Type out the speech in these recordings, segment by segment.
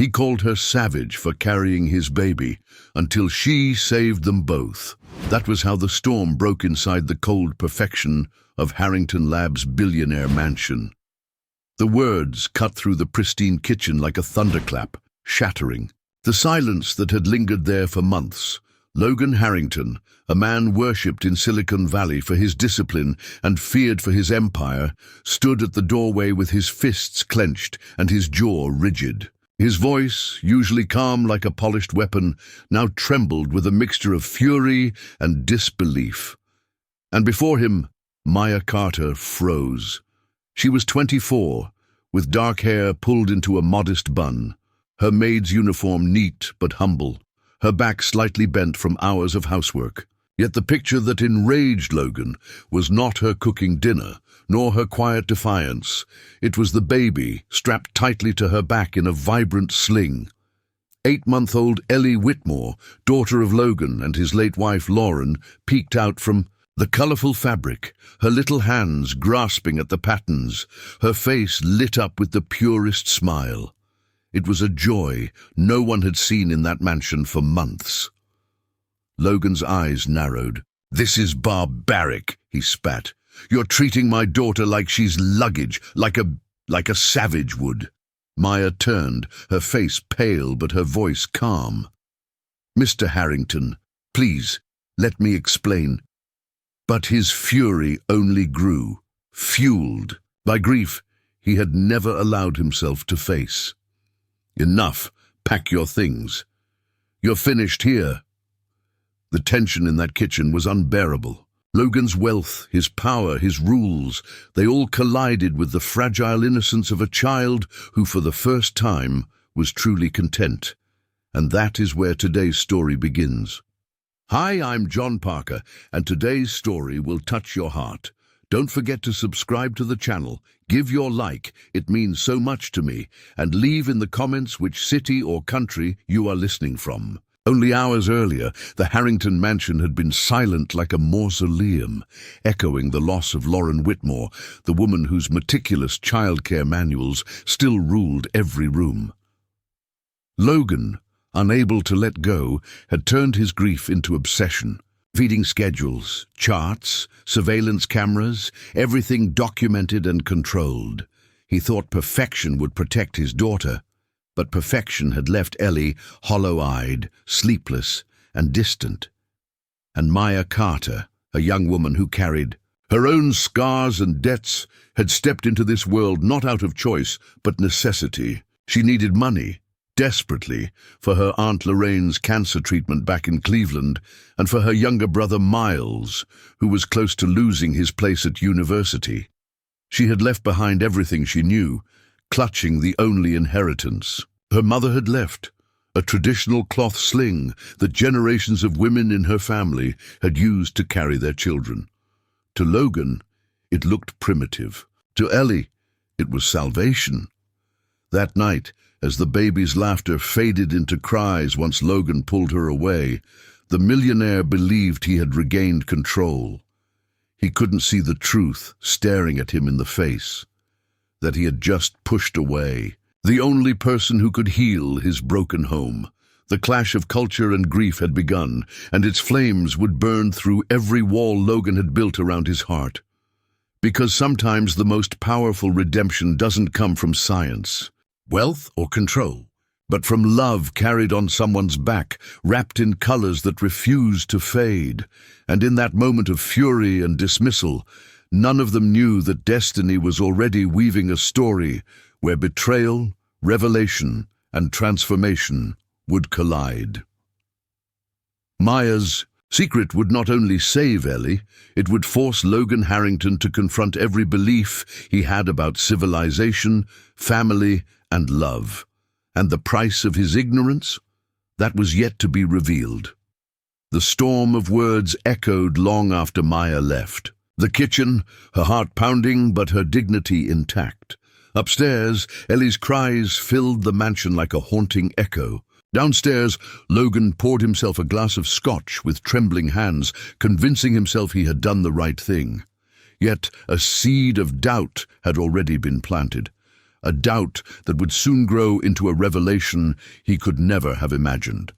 He called her savage for carrying his baby, until she saved them both. That was how the storm broke inside the cold perfection of Harrington Labs' billionaire mansion. The words cut through the pristine kitchen like a thunderclap, shattering. The silence that had lingered there for months. Logan Harrington, a man worshipped in Silicon Valley for his discipline and feared for his empire, stood at the doorway with his fists clenched and his jaw rigid. His voice, usually calm like a polished weapon, now trembled with a mixture of fury and disbelief. And before him, Maya Carter froze. She was 24, with dark hair pulled into a modest bun, her maid's uniform neat but humble, her back slightly bent from hours of housework. Yet the picture that enraged Logan was not her cooking dinner, nor her quiet defiance. It was the baby, strapped tightly to her back in a vibrant sling. 8-month-old Ellie Whitmore, daughter of Logan and his late wife Lauren, peeked out from the colorful fabric, her little hands grasping at the patterns, her face lit up with the purest smile. It was a joy no one had seen in that mansion for months. Logan's eyes narrowed. "This is barbaric," he spat. "You're treating my daughter like she's luggage, like a savage would." Maya turned, her face pale but her voice calm. "Mr. Harrington, please, let me explain." But his fury only grew, fueled by grief he had never allowed himself to face. "Enough. Pack your things. You're finished here." The tension in that kitchen was unbearable. Logan's wealth, his power, his rules, they all collided with the fragile innocence of a child who for the first time was truly content. And that is where today's story begins. Hi, I'm John Parker, and today's story will touch your heart. Don't forget to subscribe to the channel, give your like, it means so much to me, and leave in the comments which city or country you are listening from. Only hours earlier, the Harrington mansion had been silent like a mausoleum, echoing the loss of Lauren Whitmore, the woman whose meticulous childcare manuals still ruled every room. Logan, unable to let go, had turned his grief into obsession. Feeding schedules, charts, surveillance cameras, everything documented and controlled. He thought perfection would protect his daughter. But perfection had left Ellie hollow-eyed, sleepless, and distant. And Maya Carter, a young woman who carried her own scars and debts, had stepped into this world not out of choice, but necessity. She needed money, desperately, for her Aunt Lorraine's cancer treatment back in Cleveland, and for her younger brother Miles, who was close to losing his place at university. She had left behind everything she knew, clutching the only inheritance. Her mother had left, a traditional cloth sling that generations of women in her family had used to carry their children. To Logan, it looked primitive. To Ellie, it was salvation. That night, as the baby's laughter faded into cries once Logan pulled her away, the millionaire believed he had regained control. He couldn't see the truth staring at him in the face, that he had just pushed away. The only person who could heal his broken home. The clash of culture and grief had begun, and its flames would burn through every wall Logan had built around his heart. Because sometimes the most powerful redemption doesn't come from science, wealth, or control, but from love carried on someone's back, wrapped in colors that refused to fade. And in that moment of fury and dismissal, none of them knew that destiny was already weaving a story where betrayal, revelation, and transformation would collide. Maya's secret would not only save Ellie, it would force Logan Harrington to confront every belief he had about civilization, family, and love. And the price of his ignorance? That was yet to be revealed. The storm of words echoed long after Maya left. The kitchen, her heart pounding but her dignity intact. Upstairs, Ellie's cries filled the mansion like a haunting echo. Downstairs, Logan poured himself a glass of scotch with trembling hands, convincing himself he had done the right thing. Yet a seed of doubt had already been planted. a doubt that would soon grow into a revelation he could never have imagined.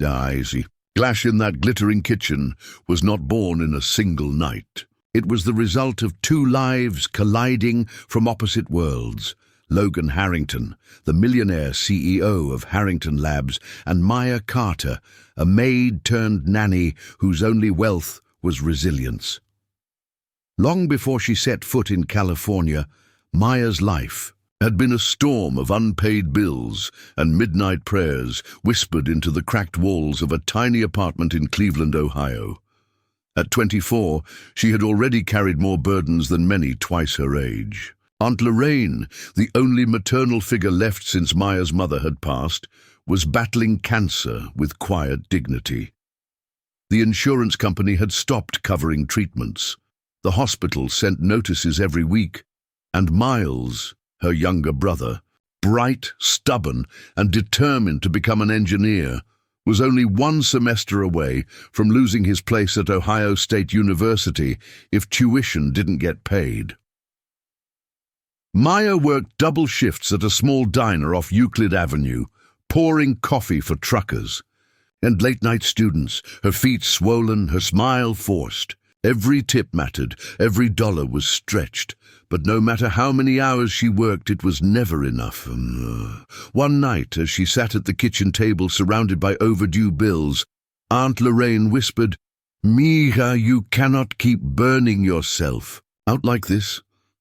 Easy. Glash in that glittering kitchen was not born in a single night. It was the result of two lives colliding from opposite worlds. Logan Harrington, the millionaire CEO of Harrington Labs, and Maya Carter, a maid-turned-nanny whose only wealth was resilience. Long before she set foot in California, Maya's life had been a storm of unpaid bills and midnight prayers whispered into the cracked walls of a tiny apartment in Cleveland, Ohio. At 24, she had already carried more burdens than many twice her age. Aunt Lorraine, the only maternal figure left since Maya's mother had passed, was battling cancer with quiet dignity. The insurance company had stopped covering treatments. The hospital sent notices every week, and Miles, her younger brother, bright, stubborn, and determined to become an engineer, was only one semester away from losing his place at Ohio State University if tuition didn't get paid. Maya worked double shifts at a small diner off Euclid Avenue, pouring coffee for truckers and late-night students, her feet swollen, her smile forced. Every tip mattered, every dollar was stretched, but no matter how many hours she worked, it was never enough. One night, as she sat at the kitchen table surrounded by overdue bills, Aunt Lorraine whispered, "Mija, you cannot keep burning yourself." "Out like this?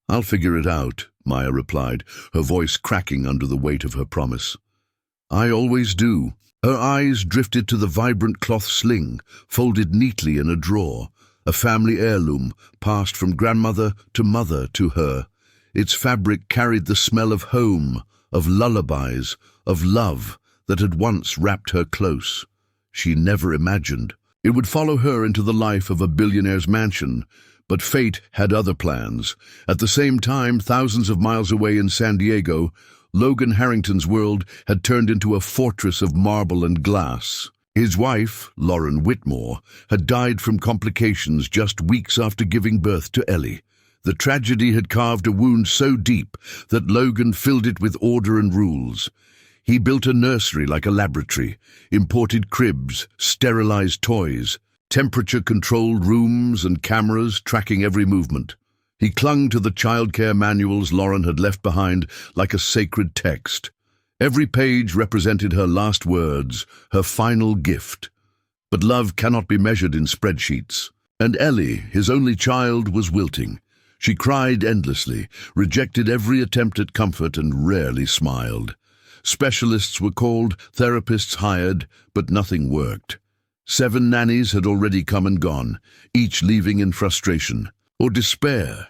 I'll figure it out," Maya replied, her voice cracking under the weight of her promise. "I always do." Her eyes drifted to the vibrant cloth sling, folded neatly in a drawer, a family heirloom passed from grandmother to mother to her. Its fabric carried the smell of home, of lullabies, of love that had once wrapped her close. She never imagined it would follow her into the life of a billionaire's mansion, but fate had other plans. At the same time, thousands of miles away in San Diego, Logan Harrington's world had turned into a fortress of marble and glass. His wife, Lauren Whitmore, had died from complications just weeks after giving birth to Ellie. The tragedy had carved a wound so deep that Logan filled it with order and rules. He built a nursery like a laboratory, imported cribs, sterilized toys, temperature-controlled rooms and cameras tracking every movement. He clung to the childcare manuals Lauren had left behind like a sacred text. Every page represented her last words, her final gift. But love cannot be measured in spreadsheets. And Ellie, his only child, was wilting. She cried endlessly, rejected every attempt at comfort, and rarely smiled. Specialists were called, therapists hired, but nothing worked. 7 nannies had already come and gone, each leaving in frustration or despair.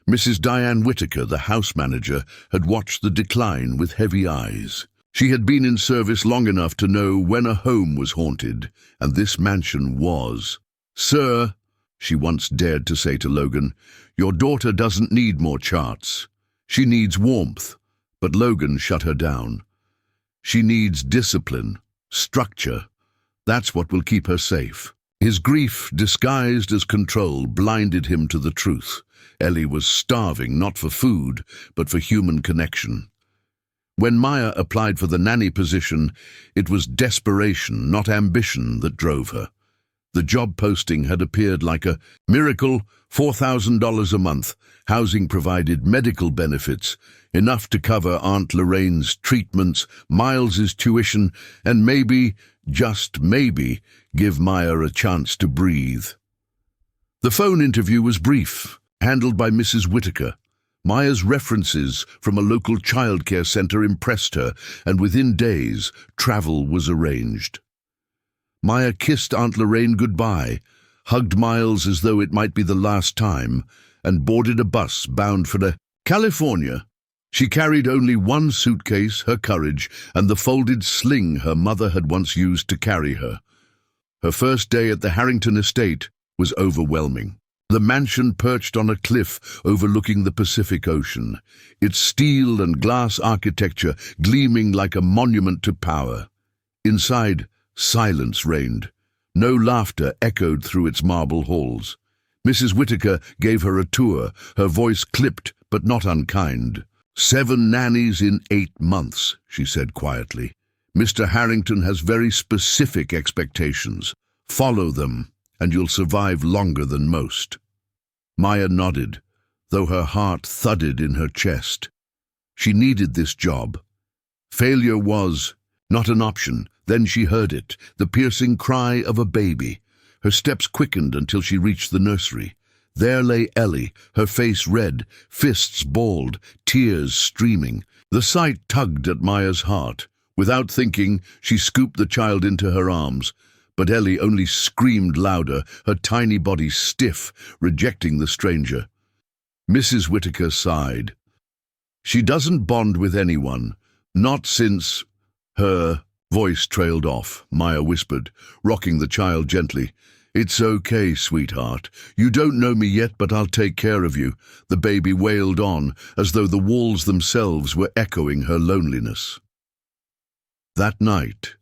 Mrs. Diane Whitaker, the house manager, had watched the decline with heavy eyes. She had been in service long enough to know when a home was haunted, and this mansion was. "Sir," she once dared to say to Logan, "your daughter doesn't need more charts. She needs warmth." But Logan shut her down. "She needs discipline, structure. That's what will keep her safe." His grief, disguised as control, blinded him to the truth. Ellie was starving not for food, but for human connection. When Maya applied for the nanny position, it was desperation, not ambition, that drove her. The job posting had appeared like a miracle, $4,000 a month, housing provided, medical benefits, enough to cover Aunt Lorraine's treatments, Miles's tuition, and maybe, just maybe, give Maya a chance to breathe. The phone interview was brief, handled by Mrs. Whitaker. Maya's references from a local childcare center impressed her, and within days, travel was arranged. Maya kissed Aunt Lorraine goodbye, hugged Miles as though it might be the last time, and boarded a bus bound for California. She carried only one suitcase, her courage, and the folded sling her mother had once used to carry her. Her first day at the Harrington estate was overwhelming. The mansion perched on a cliff overlooking the Pacific Ocean, its steel and glass architecture gleaming like a monument to power. Inside, silence reigned. No laughter echoed through its marble halls. Mrs. Whittaker gave her a tour, her voice clipped but not unkind. 7 nannies in 8 months, she said quietly. Mr. Harrington has very specific expectations. Follow them, and you'll survive longer than most. Maya nodded, though her heart thudded in her chest. She needed this job. Failure was not an option. Then she heard it, the piercing cry of a baby. Her steps quickened until she reached the nursery. There lay Ellie, her face red, fists balled, tears streaming. The sight tugged at Maya's heart. Without thinking, she scooped the child into her arms. But Ellie only screamed louder, her tiny body stiff, rejecting the stranger. Mrs. Whittaker sighed. She doesn't bond with anyone, not since... Her voice trailed off, Maya whispered, rocking the child gently. It's okay, sweetheart. You don't know me yet, but I'll take care of you. The baby wailed on, as though the walls themselves were echoing her loneliness. That night,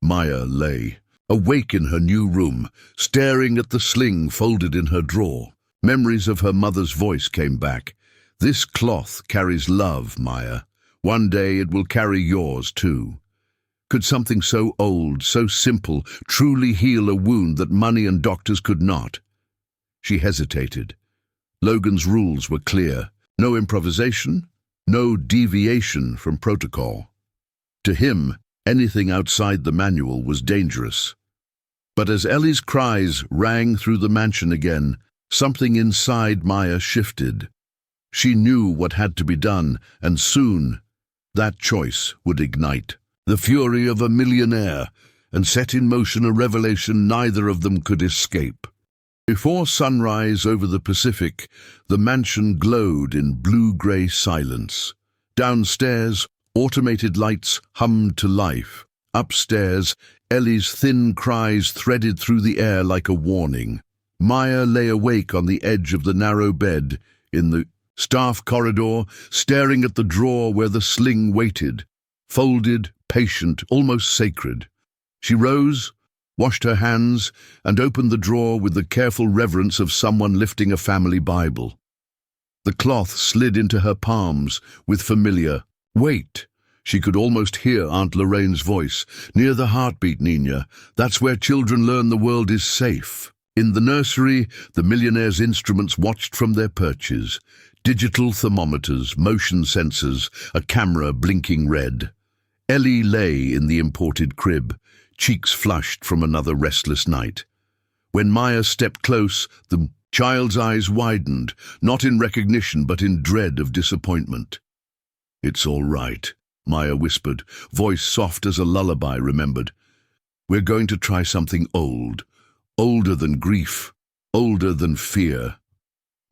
Maya lay, awake in her new room, staring at the sling folded in her drawer. Memories of her mother's voice came back. This cloth carries love, Maya. One day it will carry yours too. Could something so old, so simple, truly heal a wound that money and doctors could not? She hesitated. Logan's rules were clear. No improvisation, no deviation from protocol. To him, anything outside the manual was dangerous. But as Ellie's cries rang through the mansion again, something inside Maya shifted. She knew what had to be done, and soon that choice would ignite the fury of a millionaire and set in motion a revelation neither of them could escape. Before sunrise over the Pacific, the mansion glowed in blue-gray silence. Downstairs, automated lights hummed to life. Upstairs, Ellie's thin cries threaded through the air like a warning. Maya lay awake on the edge of the narrow bed in the staff corridor, staring at the drawer where the sling waited, folded, patient, almost sacred. She rose, washed her hands, and opened the drawer with the careful reverence of someone lifting a family Bible. The cloth slid into her palms with familiar, "Wait." She could almost hear Aunt Lorraine's voice. "Near the heartbeat, Nina. That's where children learn the world is safe." In the nursery, the Millionaire's instruments watched from their perches. Digital thermometers, motion sensors, a camera blinking red. Ellie lay in the imported crib, cheeks flushed from another restless night. When Maya stepped close, the child's eyes widened, not in recognition but in dread of disappointment. "It's all right," Maya whispered, voice soft as a lullaby remembered. "We're going to try something old, older than grief, older than fear."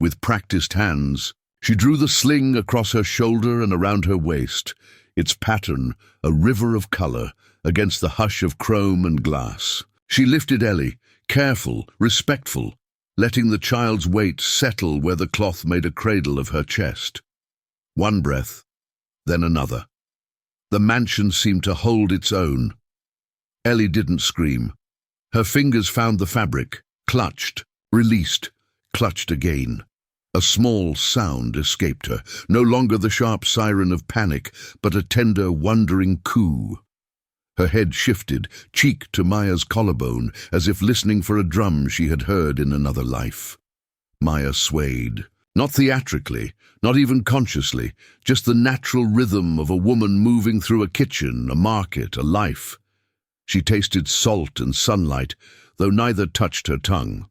With practiced hands, she drew the sling across her shoulder and around her waist, its pattern a river of color against the hush of chrome and glass. She lifted Ellie, careful, respectful, letting the child's weight settle where the cloth made a cradle of her chest. One breath, then another. The mansion seemed to hold its own. Ellie didn't scream. Her fingers found the fabric, clutched, released, clutched again. A small sound escaped her, no longer the sharp siren of panic, but a tender, wondering coo. Her head shifted, cheek to Maya's collarbone, as if listening for a drum she had heard in another life. Maya swayed, not theatrically, not even consciously, just the natural rhythm of a woman moving through a kitchen, a market, a life. She tasted salt and sunlight, though neither touched her tongue.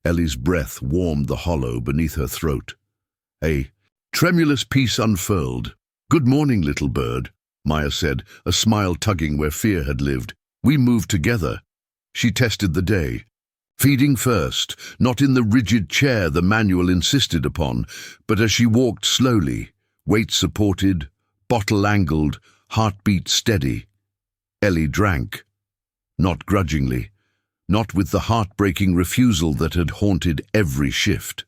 Ellie's breath warmed the hollow beneath her throat. A tremulous peace unfurled. "Good morning, little bird," Maya said, a smile tugging where fear had lived. "We moved together." She tested the day. Feeding first, not in the rigid chair the manual insisted upon, but as she walked slowly, weight supported, bottle angled, heartbeat steady. Ellie drank. Not grudgingly. Not with the heartbreaking refusal that had haunted every shift.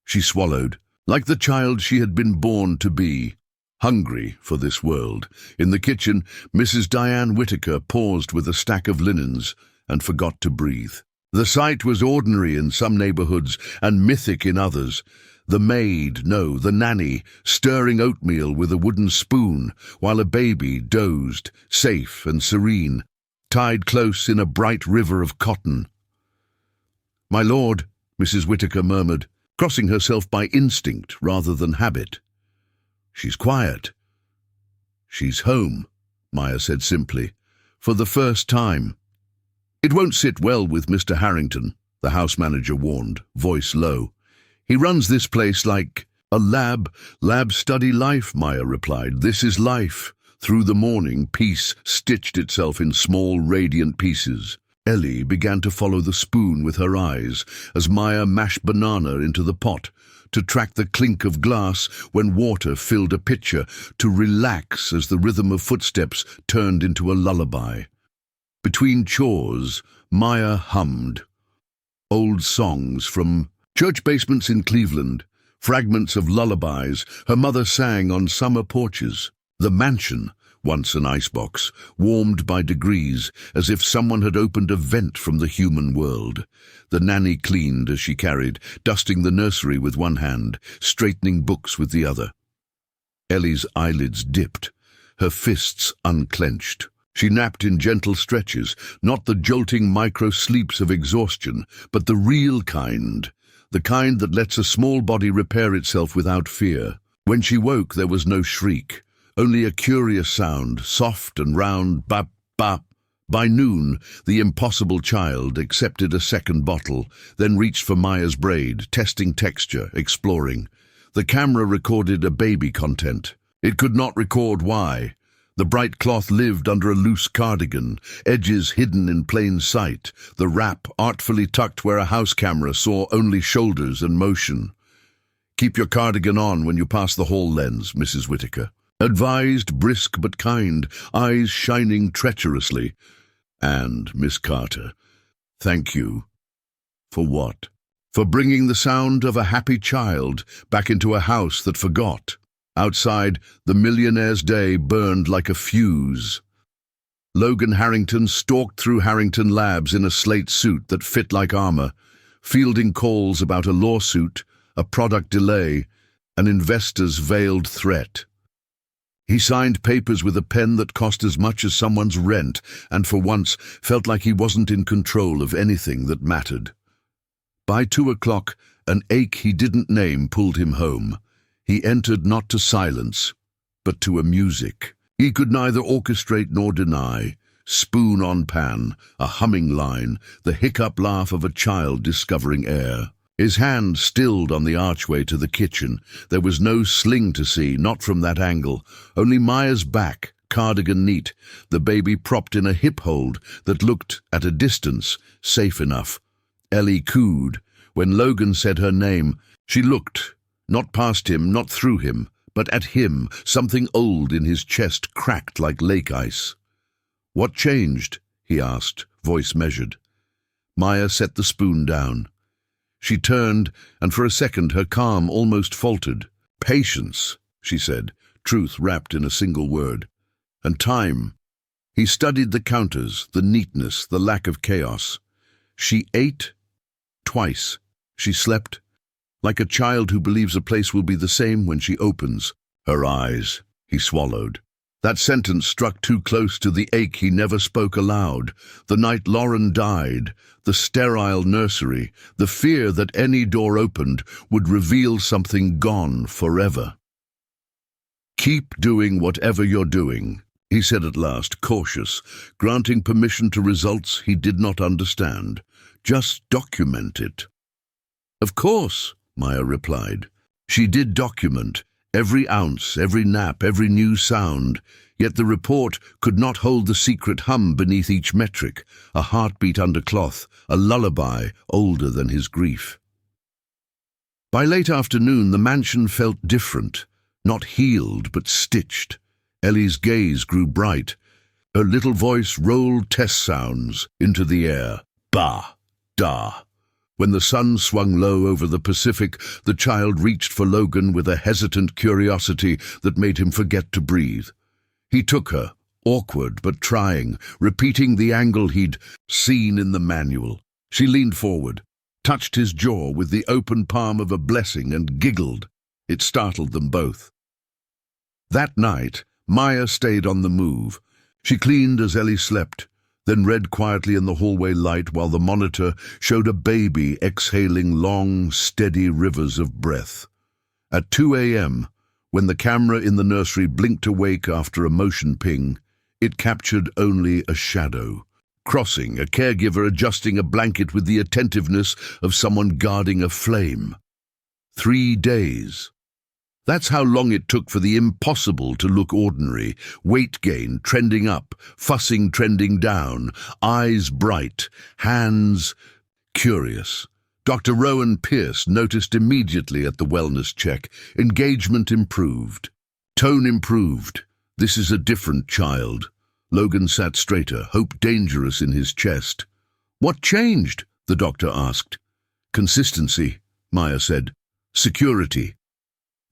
She swallowed, like the child she had been born to be, hungry for this world. In the kitchen, Mrs. Diane Whittaker paused with a stack of linens and forgot to breathe. The sight was ordinary in some neighborhoods and mythic in others. The maid, no, the nanny, stirring oatmeal with a wooden spoon, while a baby dozed, safe and serene, tied close in a bright river of cotton. "My lord," Mrs. Whittaker murmured, crossing herself by instinct rather than habit. "She's quiet." "She's home," Maya said simply, "for the first time." "It won't sit well with Mr. Harrington," the house manager warned, voice low. "He runs this place like a lab study life," Maya replied. "This is life." Through the morning, peace stitched itself in small, radiant pieces. Ellie began to follow the spoon with her eyes as Maya mashed banana into the pot, to track the clink of glass when water filled a pitcher, to relax as the rhythm of footsteps turned into a lullaby. Between chores, Maya hummed old songs from church basements in Cleveland, fragments of lullabies her mother sang on summer porches. The mansion, once an icebox, warmed by degrees, as if someone had opened a vent from the human world. The nanny cleaned as she carried, dusting the nursery with one hand, straightening books with the other. Ellie's eyelids dipped, her fists unclenched. She napped in gentle stretches, not the jolting micro-sleeps of exhaustion, but the real kind, the kind that lets a small body repair itself without fear. When she woke, there was no shriek, only a curious sound, soft and round, bap, bap. By noon, the impossible child accepted a second bottle, then reached for Maya's braid, testing texture, exploring. The camera recorded a baby content. It could not record why. The bright cloth lived under a loose cardigan, edges hidden in plain sight, the wrap artfully tucked where a house camera saw only shoulders and motion. "Keep your cardigan on when you pass the hall lens," Mrs. Whittaker advised, brisk but kind, eyes shining treacherously. "And, Miss Carter, thank you." "For what?" "For bringing the sound of a happy child back into a house that forgot." Outside, the Millionaire's day burned like a fuse. Logan Harrington stalked through Harrington Labs in a slate suit that fit like armor, fielding calls about a lawsuit, a product delay, an investor's veiled threat. He signed papers with a pen that cost as much as someone's rent, and for once felt like he wasn't in control of anything that mattered. By 2 o'clock, an ache he didn't name pulled him home. He entered not to silence, but to a music he could neither orchestrate nor deny. Spoon on pan, a humming line, the hiccup laugh of a child discovering air. His hand stilled on the archway to the kitchen. There was no sling to see, not from that angle. Only Maya's back, cardigan neat, the baby propped in a hip hold that looked, at a distance, safe enough. Ellie cooed. When Logan said her name, she looked, not past him, not through him, but at him. Something old in his chest cracked like lake ice. "What changed?" he asked, voice measured. Maya set the spoon down. She turned, and for a second her calm almost faltered. "Patience," she said, truth wrapped in a single word. "And time." He studied the counters, the neatness, the lack of chaos. She ate twice. She slept like a child who believes a place will be the same when she opens her eyes. He swallowed. That sentence struck too close to the ache he never spoke aloud. The night Lauren died, the sterile nursery, the fear that any door opened would reveal something gone forever. "Keep doing whatever you're doing," he said at last, cautious, granting permission to results he did not understand. "Just document it." "Of course," Maya replied. She did document every ounce, every nap, every new sound, yet the report could not hold the secret hum beneath each metric, a heartbeat under cloth, a lullaby older than his grief. By late afternoon, the mansion felt different, not healed but stitched. Ellie's gaze grew bright. Her little voice rolled test sounds into the air. Ba, da. When the sun swung low over the Pacific, the child reached for Logan with a hesitant curiosity that made him forget to breathe. He took her, awkward but trying, repeating the angle he'd seen in the manual. She leaned forward, touched his jaw with the open palm of a blessing and giggled. It startled them both. That night, Maya stayed on the move. She cleaned as Ellie slept, then read quietly in the hallway light while the monitor showed a baby exhaling long, steady rivers of breath. At 2 a.m., when the camera in the nursery blinked awake after a motion ping, it captured only a shadow. Crossing, a caregiver adjusting a blanket with the attentiveness of someone guarding a flame. 3 days. That's how long it took for the impossible to look ordinary. Weight gain trending up, fussing trending down, eyes bright, hands curious. Dr. Rowan Pierce noticed immediately at the wellness check. Engagement improved. Tone improved. This is a different child. Logan sat straighter, hope dangerous in his chest. What changed? The doctor asked. Consistency, Maya said. Security.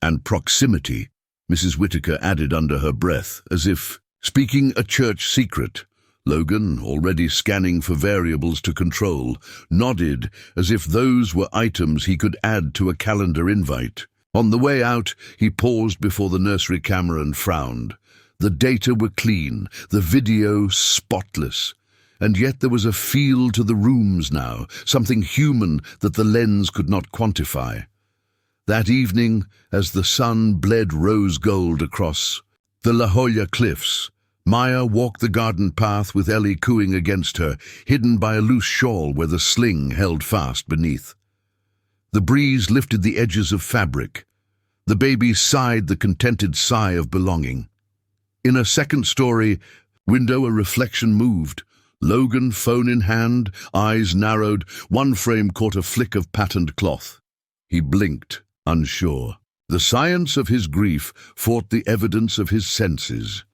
And proximity, Mrs. Whitaker added under her breath, as if speaking a church secret. Logan, already scanning for variables to control, nodded as if those were items he could add to a calendar invite. On the way out, he paused before the nursery camera and frowned. The data were clean, the video spotless. And yet there was a feel to the rooms now, something human that the lens could not quantify. That evening, as the sun bled rose gold across the La Jolla cliffs, Maya walked the garden path with Ellie cooing against her, hidden by a loose shawl where the sling held fast beneath. The breeze lifted the edges of fabric. The baby sighed the contented sigh of belonging. In a second story window, a reflection moved. Logan, phone in hand, eyes narrowed, one frame caught a flick of patterned cloth. He blinked, unsure. The science of his grief fought the evidence of his senses.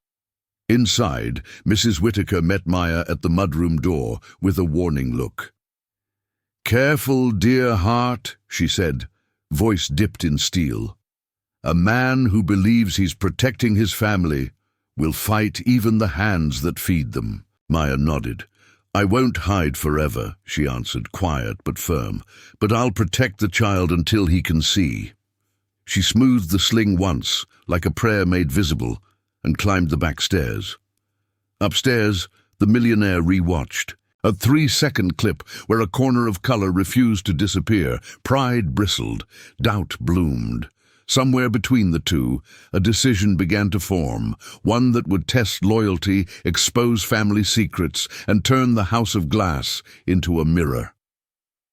Inside, Mrs. Whitaker met Maya at the mudroom door with a warning look. "Careful, dear heart," she said, voice dipped in steel. "A man who believes he's protecting his family will fight even the hands that feed them." Maya nodded. "I won't hide forever," she answered, quiet but firm, "but I'll protect the child until he can see." She smoothed the sling once, like a prayer made visible, and climbed the back stairs. Upstairs, the Millionaire rewatched. A 3-second clip where a corner of color refused to disappear. Pride bristled, doubt bloomed. Somewhere between the two, a decision began to form, one that would test loyalty, expose family secrets, and turn the house of glass into a mirror.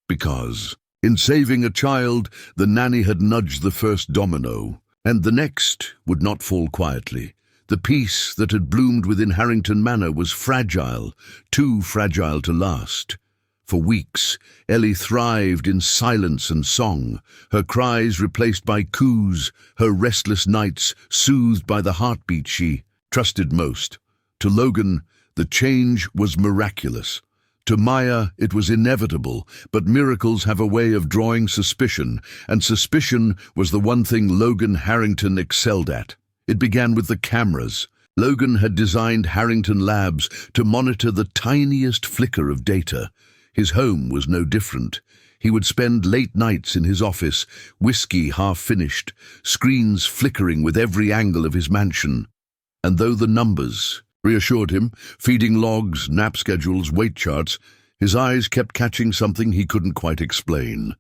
Because, in saving a child, the nanny had nudged the first domino, and the next would not fall quietly. The peace that had bloomed within Harrington Manor was fragile, too fragile to last. For weeks, Ellie thrived in silence and song, her cries replaced by coos, her restless nights soothed by the heartbeat she trusted most. To Logan, the change was miraculous. To Maya, it was inevitable, but miracles have a way of drawing suspicion, and suspicion was the one thing Logan Harrington excelled at. It began with the cameras. Logan had designed Harrington Labs to monitor the tiniest flicker of data. His home was no different. He would spend late nights in his office, whiskey half-finished, screens flickering with every angle of his mansion. And though the numbers reassured him, feeding logs, nap schedules, weight charts, his eyes kept catching something he couldn't quite explain.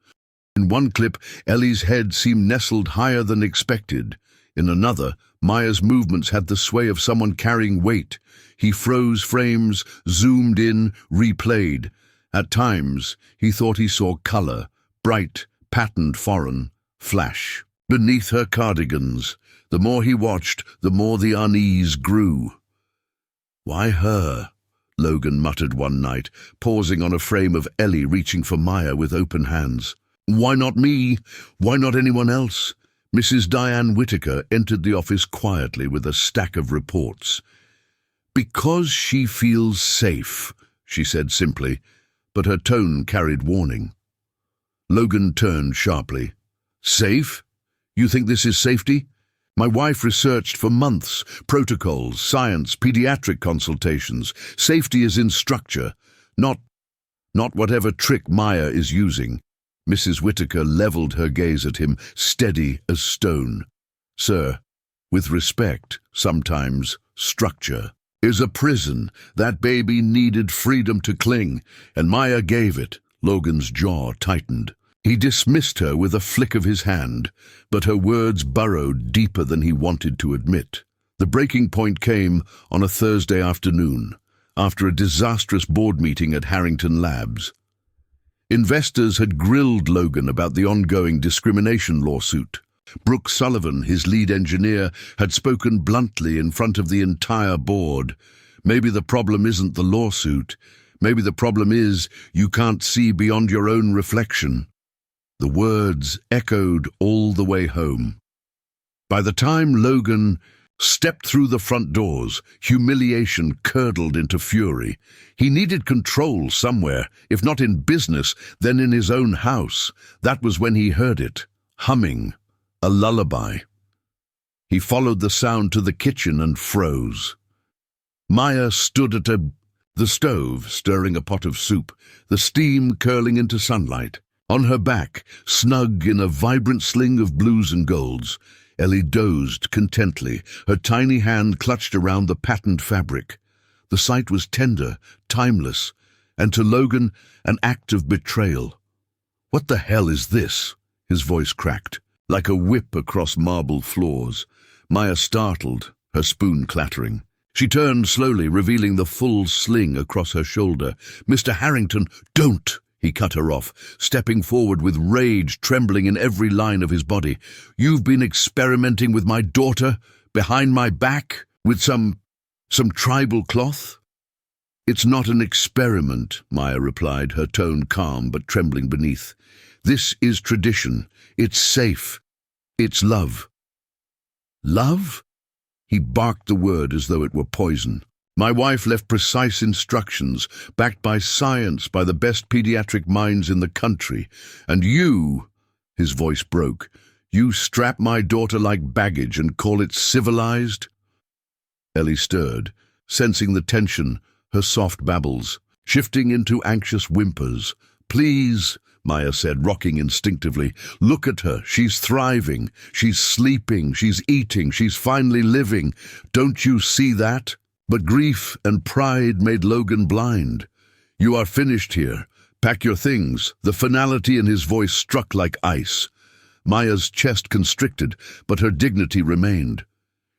In one clip, Ellie's head seemed nestled higher than expected. In another, Maya's movements had the sway of someone carrying weight. He froze frames, zoomed in, replayed. At times, he thought he saw color, bright, patterned foreign, flash. Beneath her cardigans, the more he watched, the more the unease grew. "Why her?" Logan muttered one night, pausing on a frame of Ellie reaching for Maya with open hands. "Why not me? Why not anyone else?" Mrs. Diane Whitaker entered the office quietly with a stack of reports. "Because she feels safe," she said simply, but her tone carried warning. Logan turned sharply. "Safe? You think this is safety? My wife researched for months, protocols, science, pediatric consultations. Safety is in structure, not..." Not whatever trick Maya is using. Mrs. Whittaker leveled her gaze at him, steady as stone. Sir, with respect, sometimes structure is a prison. That baby needed freedom to cling, and Maya gave it. Logan's jaw tightened. He dismissed her with a flick of his hand, but her words burrowed deeper than he wanted to admit. The breaking point came on a Thursday afternoon, after a disastrous board meeting at Harrington Labs. Investors had grilled Logan about the ongoing discrimination lawsuit. Brooke Sullivan, his lead engineer, had spoken bluntly in front of the entire board. Maybe the problem isn't the lawsuit. Maybe the problem is you can't see beyond your own reflection. The words echoed all the way home. By the time Logan stepped through the front doors, humiliation curdled into fury. He needed control somewhere, if not in business, then in his own house. That was when he heard it, humming, a lullaby. He followed the sound to the kitchen and froze. Maya stood at the stove, stirring a pot of soup, the steam curling into sunlight. On her back, snug in a vibrant sling of blues and golds, Ellie dozed contently, her tiny hand clutched around the patterned fabric. The sight was tender, timeless, and to Logan, an act of betrayal. "What the hell is this?" His voice cracked, like a whip across marble floors. Maya startled, her spoon clattering. She turned slowly, revealing the full sling across her shoulder. "Mr. Harrington, don't!" He cut her off, stepping forward with rage trembling in every line of his body. "You've been experimenting with my daughter, behind my back, with some tribal cloth?" "It's not an experiment," Maya replied, her tone calm but trembling beneath. "This is tradition. It's safe. It's love." "Love?" He barked the word as though it were poison. "My wife left precise instructions, backed by science, by the best pediatric minds in the country. And you," his voice broke, "you strap my daughter like baggage and call it civilized?" Ellie stirred, sensing the tension, her soft babbles, shifting into anxious whimpers. "Please," Maya said, rocking instinctively. "Look at her. She's thriving. She's sleeping. She's eating. She's finally living. Don't you see that?" But grief and pride made Logan blind. "You are finished here. Pack your things." The finality in his voice struck like ice. Maya's chest constricted, but her dignity remained.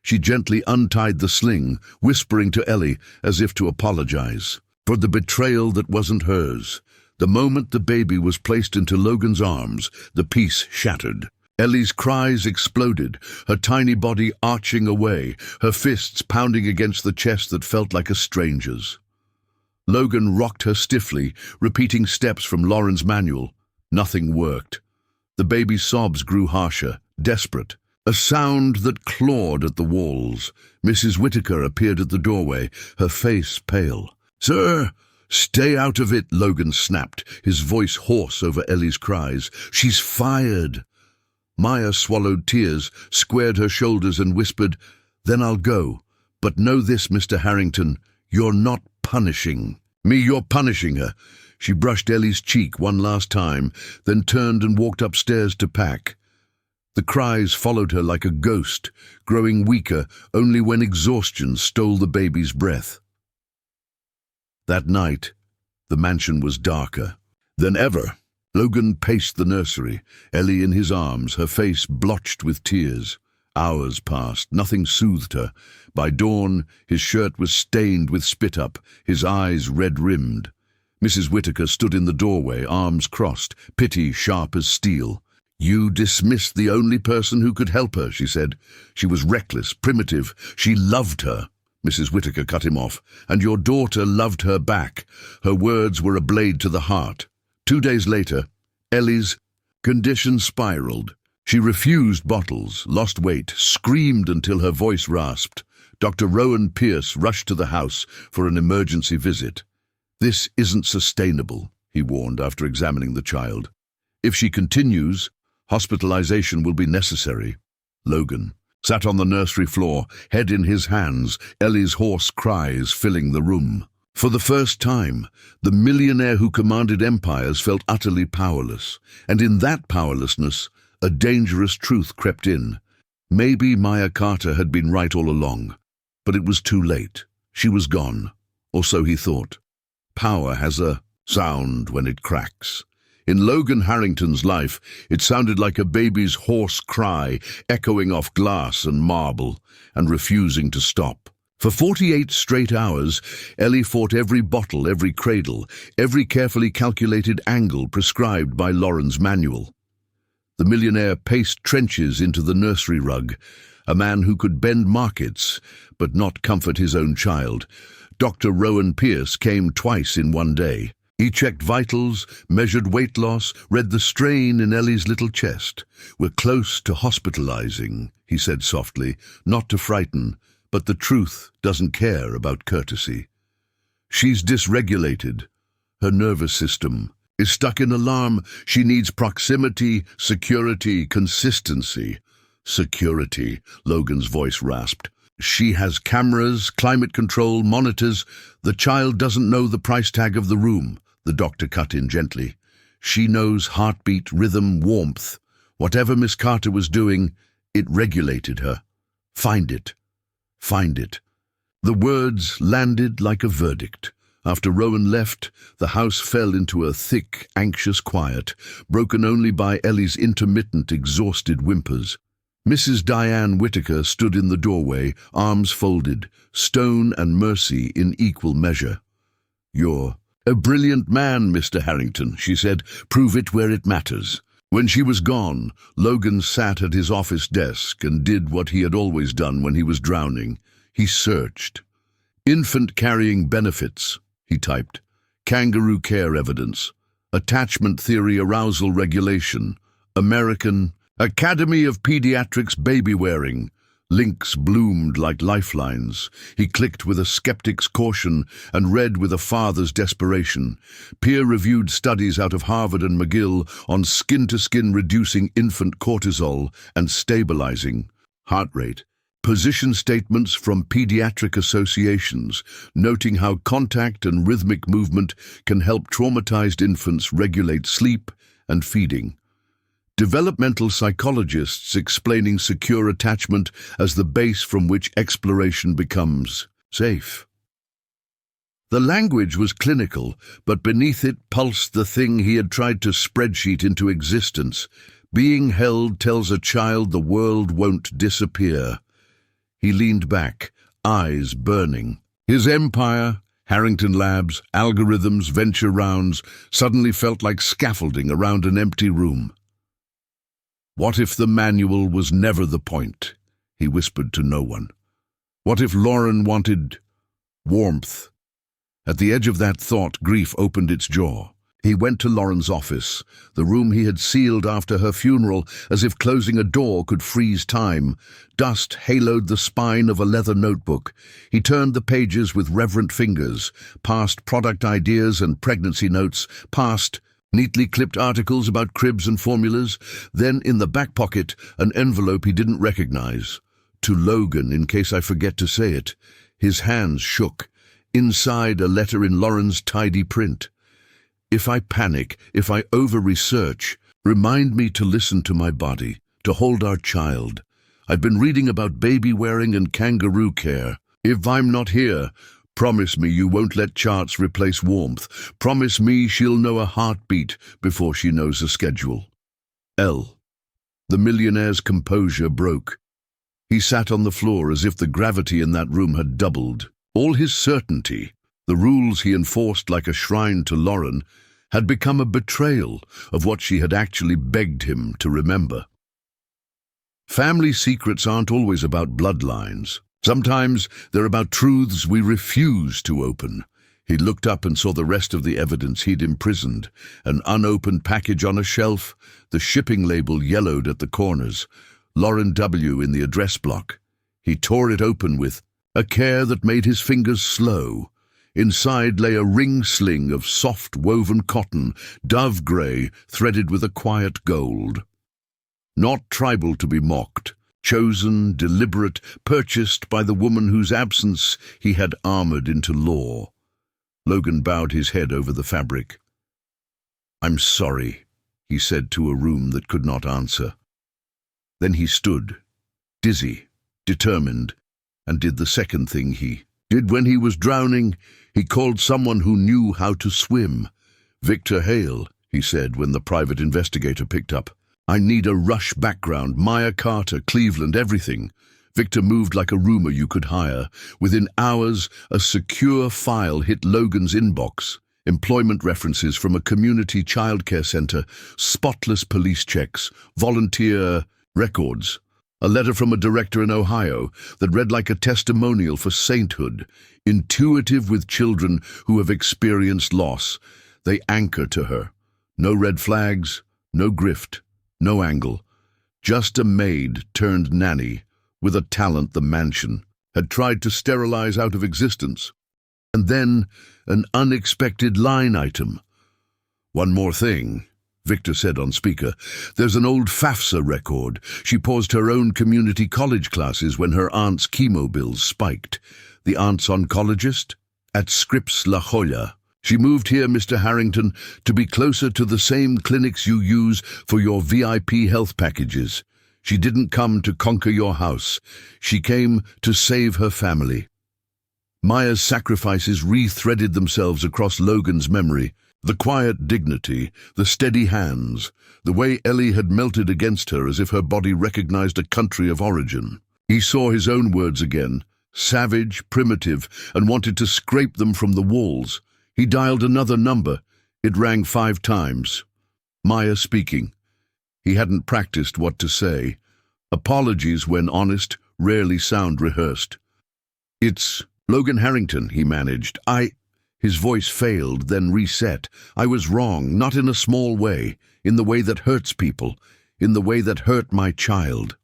She gently untied the sling, whispering to Ellie as if to apologize for the betrayal that wasn't hers. The moment the baby was placed into Logan's arms, the peace shattered. Ellie's cries exploded, her tiny body arching away, her fists pounding against the chest that felt like a stranger's. Logan rocked her stiffly, repeating steps from Lauren's manual. Nothing worked. The baby's sobs grew harsher, desperate, a sound that clawed at the walls. Mrs. Whittaker appeared at the doorway, her face pale. "Sir, stay out of it," Logan snapped, his voice hoarse over Ellie's cries. "She's fired." Maya swallowed tears, squared her shoulders and whispered, "Then I'll go. But know this, Mr. Harrington, you're not punishing me, you're punishing her." She brushed Ellie's cheek one last time, then turned and walked upstairs to pack. The cries followed her like a ghost, growing weaker only when exhaustion stole the baby's breath. That night, the mansion was darker than ever. Logan paced the nursery, Ellie in his arms, her face blotched with tears. Hours passed, nothing soothed her. By dawn, his shirt was stained with spit-up, his eyes red-rimmed. Mrs. Whittaker stood in the doorway, arms crossed, pity sharp as steel. "You dismissed the only person who could help her," she said. "She was reckless, primitive. She loved her." Mrs. Whittaker cut him off. "And your daughter loved her back." Her words were a blade to the heart. 2 days later, Ellie's condition spiraled. She refused bottles, lost weight, screamed until her voice rasped. Dr. Rowan Pierce rushed to the house for an emergency visit. "This isn't sustainable," he warned after examining the child. "If she continues, hospitalization will be necessary." Logan sat on the nursery floor, head in his hands, Ellie's hoarse cries filling the room. For the first time, the millionaire who commanded empires felt utterly powerless, and in that powerlessness, a dangerous truth crept in. Maybe Maya Carter had been right all along, but it was too late. She was gone, or so he thought. Power has a sound when it cracks. In Logan Harrington's life, it sounded like a baby's hoarse cry, echoing off glass and marble, and refusing to stop. For 48 straight hours, Ellie fought every bottle, every cradle, every carefully calculated angle prescribed by Lauren's manual. The millionaire paced trenches into the nursery rug, a man who could bend markets, but not comfort his own child. Dr. Rowan Pierce came twice in one day. He checked vitals, measured weight loss, read the strain in Ellie's little chest. "We're close to hospitalizing," he said softly, not to frighten, but the truth doesn't care about courtesy. She's dysregulated. Her nervous system is stuck in alarm. She needs proximity, security, consistency. Security, Logan's voice rasped. She has cameras, climate control, monitors. The child doesn't know the price tag of the room, the doctor cut in gently. She knows heartbeat, rhythm, warmth. Whatever Miss Carter was doing, it regulated her. Find it. Find it. The words landed like a verdict. After Rowan left, the house fell into a thick, anxious quiet, broken only by Ellie's intermittent, exhausted whimpers. Mrs. Diane Whittaker stood in the doorway, arms folded, stone and mercy in equal measure. "You're a brilliant man, Mr. Harrington," she said. "Prove it where it matters." When she was gone, Logan sat at his office desk and did what he had always done when he was drowning. He searched. "Infant carrying benefits," he typed. "Kangaroo care evidence. Attachment theory arousal regulation. American Academy of Pediatrics baby wearing." Links bloomed like lifelines. He clicked with a skeptic's caution and read with a father's desperation. Peer-reviewed studies out of Harvard and McGill on skin-to-skin reducing infant cortisol and stabilizing heart rate. Position statements from pediatric associations, noting how contact and rhythmic movement can help traumatized infants regulate sleep and feeding. Developmental psychologists explaining secure attachment as the base from which exploration becomes safe. The language was clinical, but beneath it pulsed the thing he had tried to spreadsheet into existence. Being held tells a child the world won't disappear. He leaned back, eyes burning. His empire, Harrington Labs, algorithms, venture rounds, suddenly felt like scaffolding around an empty room. What if the manual was never the point? He whispered to no one. What if Lauren wanted warmth? At the edge of that thought, grief opened its jaw. He went to Lauren's office, the room he had sealed after her funeral, as if closing a door could freeze time. Dust haloed the spine of a leather notebook. He turned the pages with reverent fingers, past product ideas and pregnancy notes, past neatly clipped articles about cribs and formulas, then in the back pocket, an envelope he didn't recognize. To Logan, in case I forget to say it. His hands shook. Inside, a letter in Lauren's tidy print. "If I panic, if I over-research, remind me to listen to my body, to hold our child. I've been reading about baby wearing and kangaroo care. If I'm not here, promise me you won't let charts replace warmth. Promise me she'll know a heartbeat before she knows a schedule." L. The millionaire's composure broke. He sat on the floor as if the gravity in that room had doubled. All his certainty, the rules he enforced like a shrine to Lauren, had become a betrayal of what she had actually begged him to remember. Family secrets aren't always about bloodlines. Sometimes they're about truths we refuse to open. He looked up and saw the rest of the evidence he'd imprisoned. An unopened package on a shelf, the shipping label yellowed at the corners, Lauren W. in the address block. He tore it open with a care that made his fingers slow. Inside lay a ring sling of soft woven cotton, dove grey, threaded with a quiet gold. Not tribal to be mocked. Chosen, deliberate, purchased by the woman whose absence he had armored into law. Logan bowed his head over the fabric. "I'm sorry," he said to a room that could not answer. Then he stood, dizzy, determined, and did the second thing he did when he was drowning. He called someone who knew how to swim. "Victor Hale," he said when the private investigator picked up. "I need a rush background, Maya Carter, Cleveland, everything." Victor moved like a rumor you could hire. Within hours, a secure file hit Logan's inbox. Employment references from a community childcare center, spotless police checks, volunteer records. A letter from a director in Ohio that read like a testimonial for sainthood, intuitive with children who have experienced loss. They anchor to her. No red flags, no grift, no angle. Just a maid turned nanny, with a talent the mansion had tried to sterilize out of existence. And then an unexpected line item. "One more thing," Victor said on speaker. "There's an old FAFSA record. She paused her own community college classes when her aunt's chemo bills spiked. The aunt's oncologist? At Scripps La Jolla. She moved here, Mr. Harrington, to be closer to the same clinics you use for your VIP health packages. She didn't come to conquer your house. She came to save her family." Maya's sacrifices re-threaded themselves across Logan's memory. The quiet dignity, the steady hands, the way Ellie had melted against her as if her body recognized a country of origin. He saw his own words again, savage, primitive, and wanted to scrape them from the walls. He dialed another number. It rang 5 times. Maya speaking. He hadn't practiced what to say. Apologies, when honest, rarely sound rehearsed. "It's Logan Harrington," he managed. His voice failed, then reset. "I was wrong, not in a small way, in the way that hurts people, in the way that hurt my child."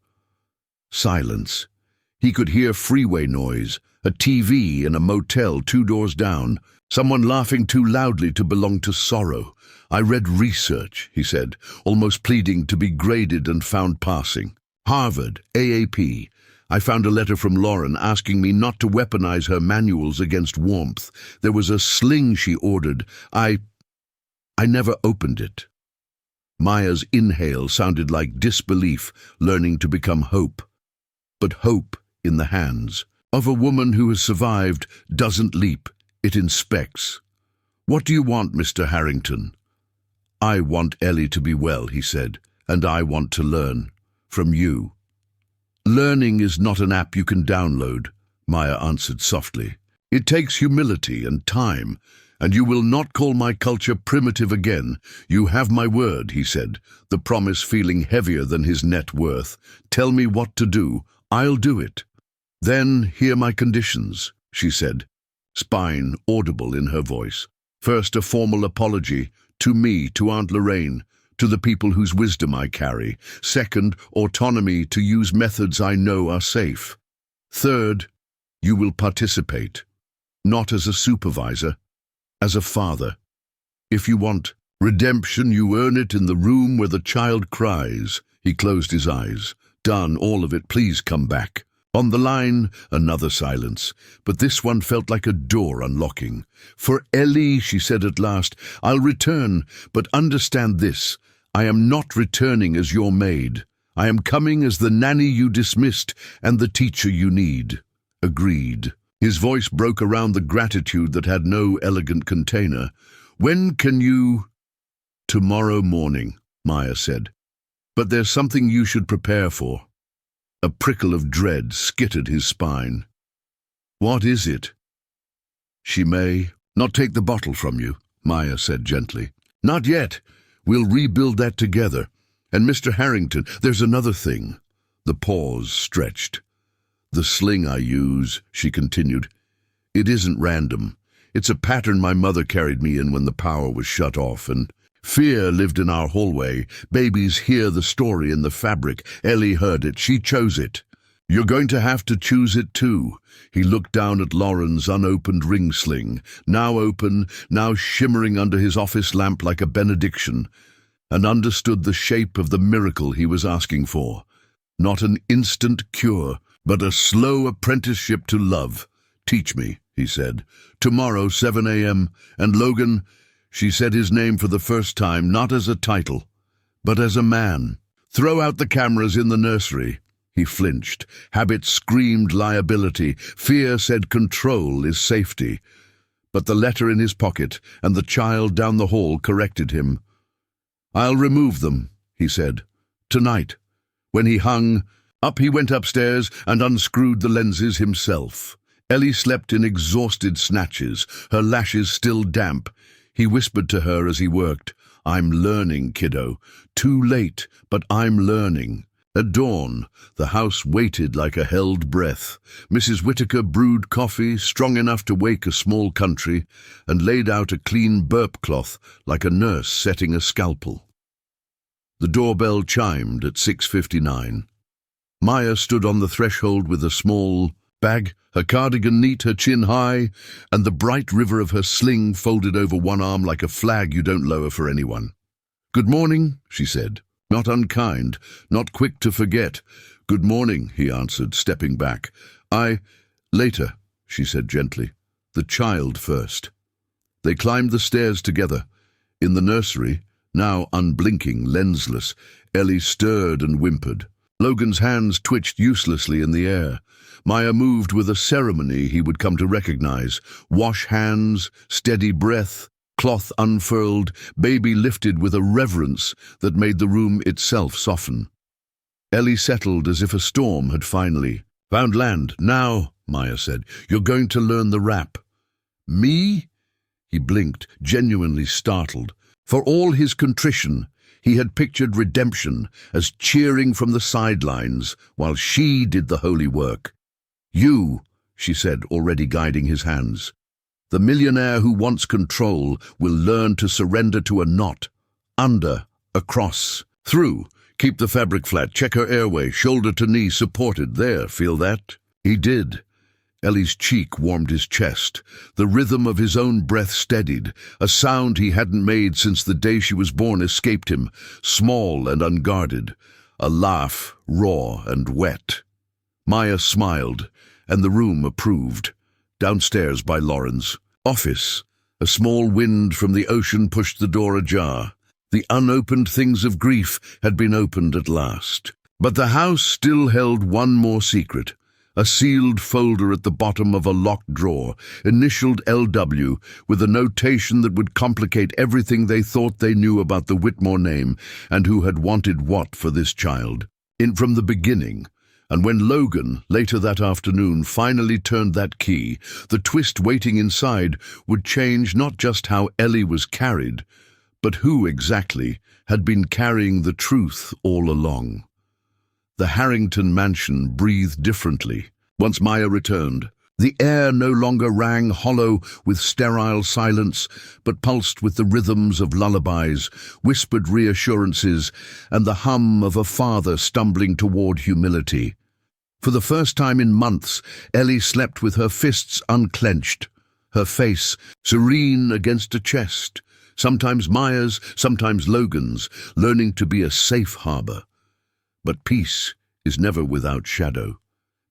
Silence. He could hear freeway noise, a TV in a motel 2 doors down, someone laughing too loudly to belong to sorrow. "I read research," he said, almost pleading to be graded and found passing. "Harvard, AAP. I found a letter from Lauren asking me not to weaponize her manuals against warmth. There was a sling she ordered. I never opened it." Maya's inhale sounded like disbelief learning to become hope. But hope in the hands of a woman who has survived doesn't leap, it inspects. "What do you want, Mr. Harrington?" "I want Ellie to be well," he said, "and I want to learn from you." "Learning is not an app you can download," Maya answered softly. "It takes humility and time, and you will not call my culture primitive again. You have my word," he said, the promise feeling heavier than his net worth. "Tell me what to do. I'll do it." "Then hear my conditions," she said, spine audible in her voice. "First, a formal apology, to me, to Aunt Lorraine, to the people whose wisdom I carry. Second, autonomy to use methods I know are safe. Third, you will participate, not as a supervisor, as a father. If you want redemption, you earn it in the room where the child cries." He closed his eyes. "Done, all of it, please come back." On the line, another silence, but this one felt like a door unlocking. "For Ellie," she said at last, "I'll return, but understand this. I am not returning as your maid. I am coming as the nanny you dismissed and the teacher you need." "Agreed." His voice broke around the gratitude that had no elegant container. "When can you—" "Tomorrow morning," Maya said. "But there's something you should prepare for." A prickle of dread skittered his spine. "What is it?" "She may not take the bottle from you," Maya said gently. "Not yet. We'll rebuild that together. And Mr. Harrington, there's another thing." The pause stretched. "The sling I use," she continued, "it isn't random. It's a pattern my mother carried me in when the power was shut off, and fear lived in our hallway. Babies hear the story in the fabric. Ellie heard it. She chose it. You're going to have to choose it too." He looked down at Lauren's unopened ring sling, now open, now shimmering under his office lamp like a benediction, and understood the shape of the miracle he was asking for. Not an instant cure, but a slow apprenticeship to love, "Teach me," he said. "Tomorrow, 7 a.m. And Logan," she said his name for the first time, not as a title, but as a man. "Throw out the cameras in the nursery." He flinched. Habit screamed liability. Fear said control is safety. But the letter in his pocket and the child down the hall corrected him. "I'll remove them," he said. "Tonight." When he hung up, he went upstairs and unscrewed the lenses himself. Ellie slept in exhausted snatches, her lashes still damp. He whispered to her as he worked, "I'm learning, kiddo. Too late, but I'm learning." At dawn, the house waited like a held breath. Mrs. Whitaker brewed coffee strong enough to wake a small country and laid out a clean burp cloth like a nurse setting a scalpel. The doorbell chimed at 6:59. Maya stood on the threshold with a small bag, her cardigan neat, her chin high, and the bright river of her sling folded over one arm like a flag you don't lower for anyone. "Good morning," she said. Not unkind, not quick to forget. "Good morning," he answered, stepping back. Later," she said gently. "The child first." They climbed the stairs together. In the nursery, now unblinking, lensless, Ellie stirred and whimpered. Logan's hands twitched uselessly in the air. Maya moved with a ceremony he would come to recognize. Wash hands, steady breath, cloth unfurled, baby lifted with a reverence that made the room itself soften. Ellie settled as if a storm had finally found land. "Now," Maya said, "you're going to learn the rap." "Me?" He blinked, genuinely startled. For all his contrition, he had pictured redemption as cheering from the sidelines while she did the holy work. "You," she said, already guiding his hands. "The millionaire who wants control will learn to surrender to a knot. Under, across, through. Keep the fabric flat, check her airway, shoulder to knee supported. There, feel that?" He did. Ellie's cheek warmed his chest. The rhythm of his own breath steadied. A sound he hadn't made since the day she was born escaped him, small and unguarded. A laugh, raw and wet. Maya smiled, and the room approved. Downstairs by Lauren's office, a small wind from the ocean pushed the door ajar. The unopened things of grief had been opened at last. But the house still held one more secret. A sealed folder at the bottom of a locked drawer, initialed LW, with a notation that would complicate everything they thought they knew about the Whitmore name and who had wanted what for this child. From the beginning. And when Logan, later that afternoon, finally turned that key, the twist waiting inside would change not just how Ellie was carried, but who exactly had been carrying the truth all along. The Harrington mansion breathed differently. Once Maya returned, the air no longer rang hollow with sterile silence, but pulsed with the rhythms of lullabies, whispered reassurances, and the hum of a father stumbling toward humility. For the first time in months, Ellie slept with her fists unclenched, her face serene against a chest, sometimes Maya's, sometimes Logan's, learning to be a safe harbor. But peace is never without shadow.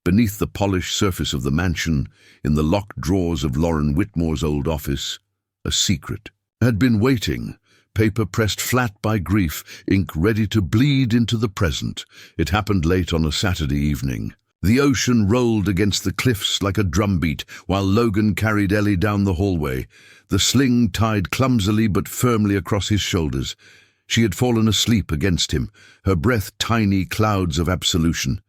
Beneath the polished surface of the mansion, in the locked drawers of Lauren Whitmore's old office, a secret had been waiting, paper pressed flat by grief, ink ready to bleed into the present. It happened late on a Saturday evening. The ocean rolled against the cliffs like a drumbeat while Logan carried Ellie down the hallway, the sling tied clumsily but firmly across his shoulders. She had fallen asleep against him, her breath tiny clouds of absolution.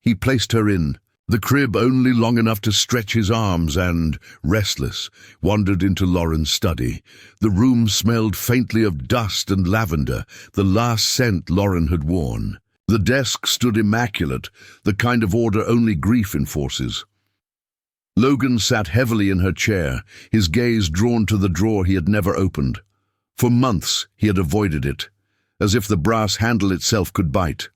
He placed her in, the crib only long enough to stretch his arms and, restless, wandered into Lauren's study. The room smelled faintly of dust and lavender, the last scent Lauren had worn. The desk stood immaculate, the kind of order only grief enforces. Logan sat heavily in her chair, his gaze drawn to the drawer he had never opened. For months he had avoided it, as if the brass handle itself could bite.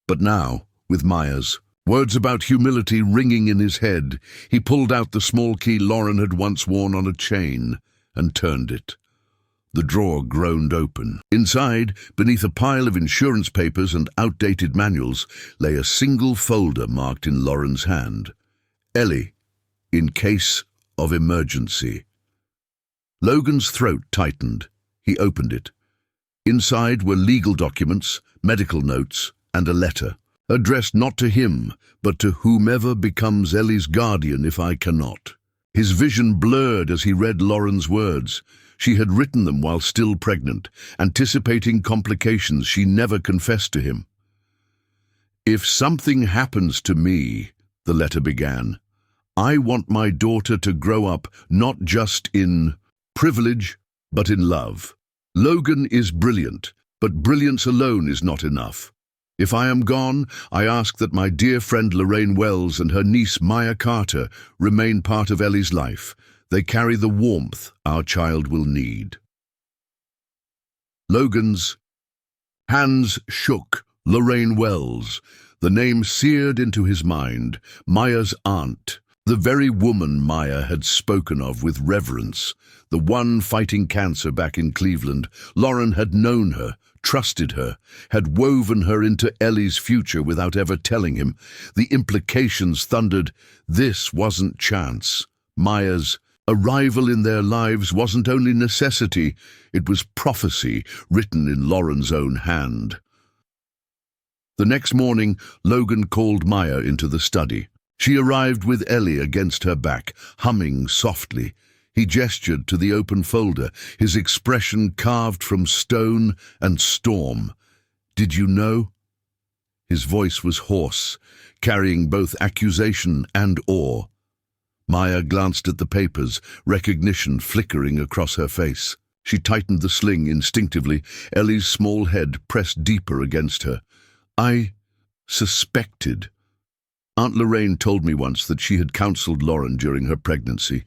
But now, with Maya's words about humility ringing in his head, he pulled out the small key Lauren had once worn on a chain and turned it. The drawer groaned open. Inside, beneath a pile of insurance papers and outdated manuals, lay a single folder marked in Lauren's hand. "Ellie, in case of emergency. Logan's throat tightened. He opened it. Inside were legal documents, medical notes, and a letter, addressed not to him, but to whomever becomes Ellie's guardian if I cannot. His vision blurred as he read Lauren's words. She had written them while still pregnant, anticipating complications she never confessed to him. "If something happens to me," the letter began, "I want my daughter to grow up not just in privilege, but in love. Logan is brilliant, but brilliance alone is not enough. If I am gone, I ask that my dear friend Lorraine Wells and her niece Maya Carter remain part of Ellie's life. They carry the warmth our child will need." Logan's hands shook. Lorraine Wells, the name seared into his mind, Maya's aunt, the very woman Maya had spoken of with reverence, the one fighting cancer back in Cleveland. Lauren had known her, trusted her, had woven her into Ellie's future without ever telling him. The implications thundered. This wasn't chance. Maya's arrival in their lives wasn't only necessity, it was prophecy written in Lauren's own hand. The next morning, Logan called Maya into the study. She arrived with Ellie against her back, humming softly. He gestured to the open folder, his expression carved from stone and storm. "Did you know?" His voice was hoarse, carrying both accusation and awe. Maya glanced at the papers, recognition flickering across her face. She tightened the sling instinctively, Ellie's small head pressed deeper against her. "I suspected. Aunt Lorraine told me once that she had counseled Lauren during her pregnancy,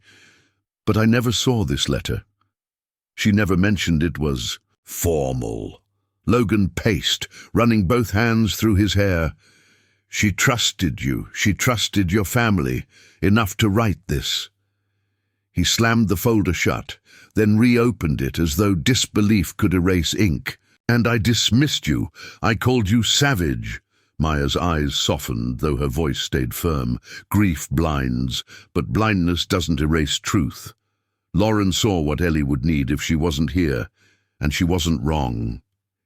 but I never saw this letter. She never mentioned it was formal." Logan paced, running both hands through his hair. "She trusted you. She trusted your family enough to write this." He slammed the folder shut, then reopened it as though disbelief could erase ink. "And I dismissed you. I called you savage." Maya's eyes softened, though her voice stayed firm. "Grief blinds, but blindness doesn't erase truth. Lauren saw what Ellie would need if she wasn't here, and she wasn't wrong."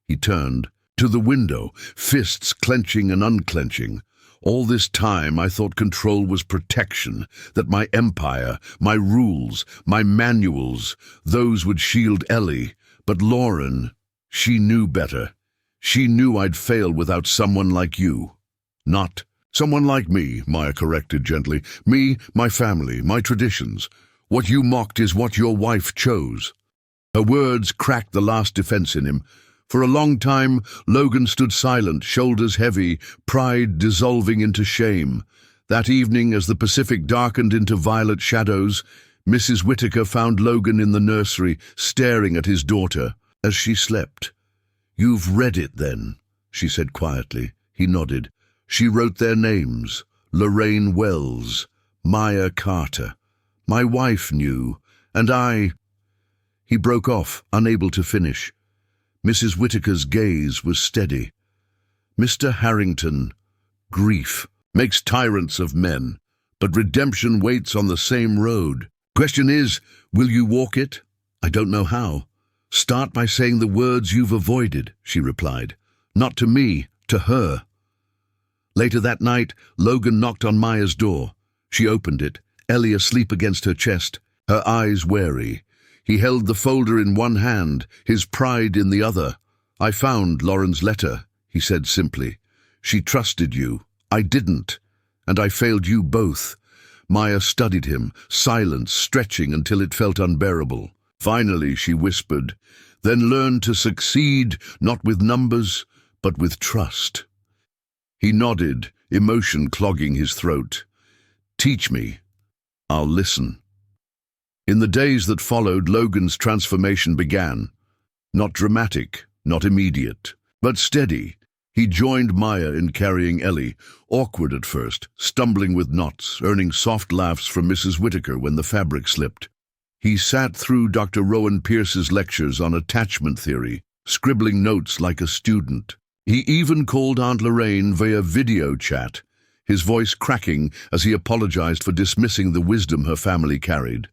He turned to the window, fists clenching and unclenching. "All this time I thought control was protection, that my empire, my rules, my manuals, those would shield Ellie. But Lauren, she knew better. She knew I'd fail without someone like you." "Not someone like me," Maya corrected gently. "Me, my family, my traditions. What you mocked is what your wife chose." Her words cracked the last defense in him. For a long time, Logan stood silent, shoulders heavy, pride dissolving into shame. That evening, as the Pacific darkened into violet shadows, Mrs. Whitaker found Logan in the nursery, staring at his daughter as she slept. "You've read it, then," she said quietly. He nodded. "She wrote their names. Lorraine Wells, Maya Carter. My wife knew, and I—" He broke off, unable to finish. Mrs. Whitaker's gaze was steady. "Mr. Harrington, grief makes tyrants of men, but redemption waits on the same road. Question is, will you walk it? I don't know how. Start by saying the words you've avoided," she replied. "Not to me, to her." Later that night, Logan knocked on Maya's door. She opened it, Ellie asleep against her chest, her eyes wary. He held the folder in one hand, his pride in the other. "I found Lauren's letter," he said simply. "She trusted you. I didn't, and I failed you both." Maya studied him, silence stretching until it felt unbearable. "Finally," she whispered, "then learn to succeed, not with numbers, but with trust." He nodded, emotion clogging his throat. "Teach me. I'll listen." In the days that followed, Logan's transformation began. Not dramatic, not immediate, but steady. He joined Maya in carrying Ellie, awkward at first, stumbling with knots, earning soft laughs from Mrs. Whitaker when the fabric slipped. He sat through Dr. Rowan Pierce's lectures on attachment theory, scribbling notes like a student. He even called Aunt Lorraine via video chat. his voice cracking as he apologized for dismissing the wisdom her family carried.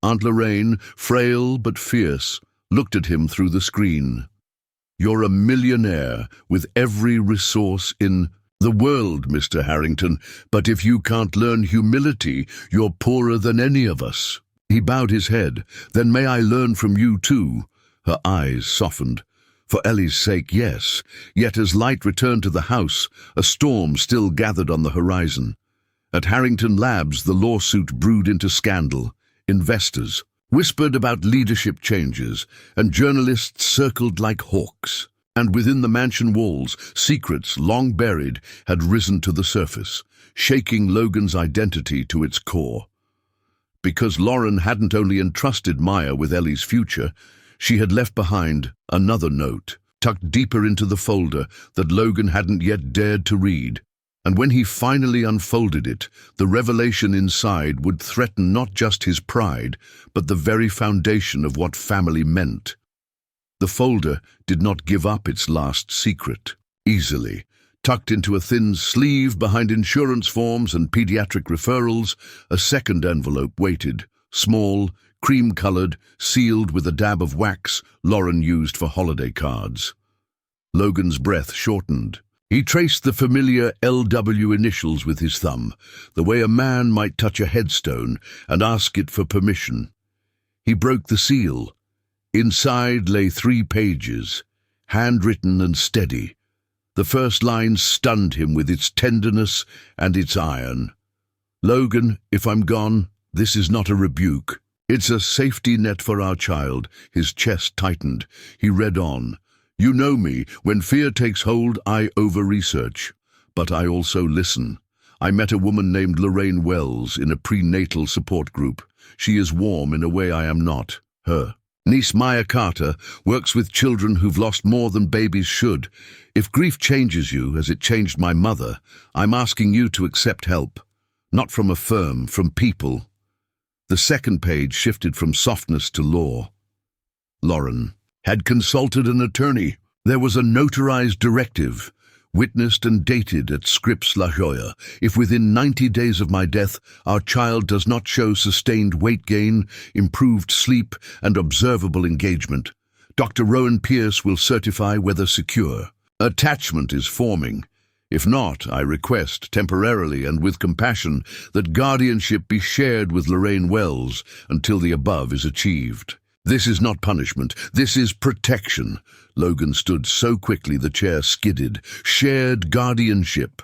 Aunt Lorraine, frail but fierce, looked at him through the screen. "You're a millionaire with every resource in the world, Mr. Harrington, but if you can't learn humility, you're poorer than any of us." He bowed his head. "Then may I learn from you too?" Her eyes softened. For Ellie's sake, yes. Yet as light returned to the house, a storm still gathered on the horizon. At Harrington Labs, the lawsuit brewed into scandal. Investors whispered about leadership changes, and journalists circled like hawks. And within the mansion walls, secrets long buried had risen to the surface, shaking Logan's identity to its core. Because Lauren hadn't only entrusted Maya with Ellie's future, she had left behind another note, tucked deeper into the folder that Logan hadn't yet dared to read. And when he finally unfolded it, the revelation inside would threaten not just his pride, but the very foundation of what family meant. The folder did not give up its last secret easily. Tucked into a thin sleeve behind insurance forms and pediatric referrals, a second envelope waited, small, cream-colored, sealed with a dab of wax Lauren used for holiday cards. Logan's breath shortened. He traced the familiar LW initials with his thumb, the way a man might touch a headstone and ask it for permission. He broke the seal. Inside lay 3 pages, handwritten and steady. The first line stunned him with its tenderness and its iron. "Logan, if I'm gone, this is not a rebuke. It's a safety net for our child." His chest tightened. He read on. "You know me. When fear takes hold, I over-research. But I also listen. I met a woman named Lorraine Wells in a prenatal support group. She is warm in a way I am not. Her niece Maya Carter works with children who've lost more than babies should. If grief changes you, as it changed my mother, I'm asking you to accept help. Not from a firm, from people." The second page shifted from softness to law. Lauren had consulted an attorney. There was a notarized directive, witnessed and dated at Scripps La Jolla. "If within 90 days of my death our child does not show sustained weight gain, improved sleep, and observable engagement, Dr. Rowan Pierce will certify whether secure. Attachment is forming. If not, I request, temporarily and with compassion, that guardianship be shared with Lorraine Wells until the above is achieved. This is not punishment. This is protection." Logan stood so quickly the chair skidded. "Shared guardianship."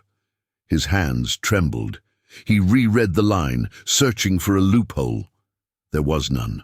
His hands trembled. He reread the line, searching for a loophole. There was none.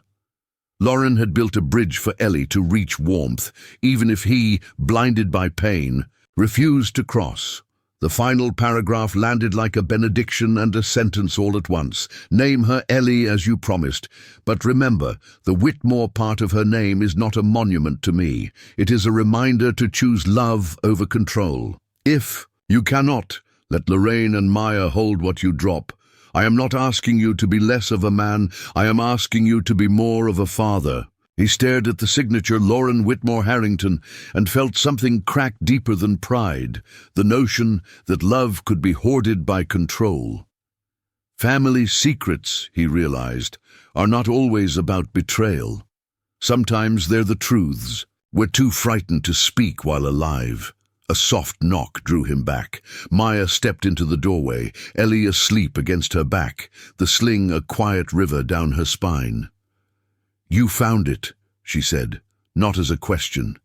Lauren had built a bridge for Ellie to reach warmth, even if he, blinded by pain, refused to cross. The final paragraph landed like a benediction and a sentence all at once. "Name her Ellie as you promised. But remember, the Whitmore part of her name is not a monument to me. It is a reminder to choose love over control. If you cannot, let Lorraine and Maya hold what you drop. I am not asking you to be less of a man. I am asking you to be more of a father." He stared at the signature Lauren Whitmore Harrington and felt something crack deeper than pride, the notion that love could be hoarded by control. Family secrets, he realized, are not always about betrayal. Sometimes they're the truths. We're too frightened to speak while alive. A soft knock drew him back. Maya stepped into the doorway, Ellie asleep against her back, the sling a quiet river down her spine. "You found it," she said, not as a question.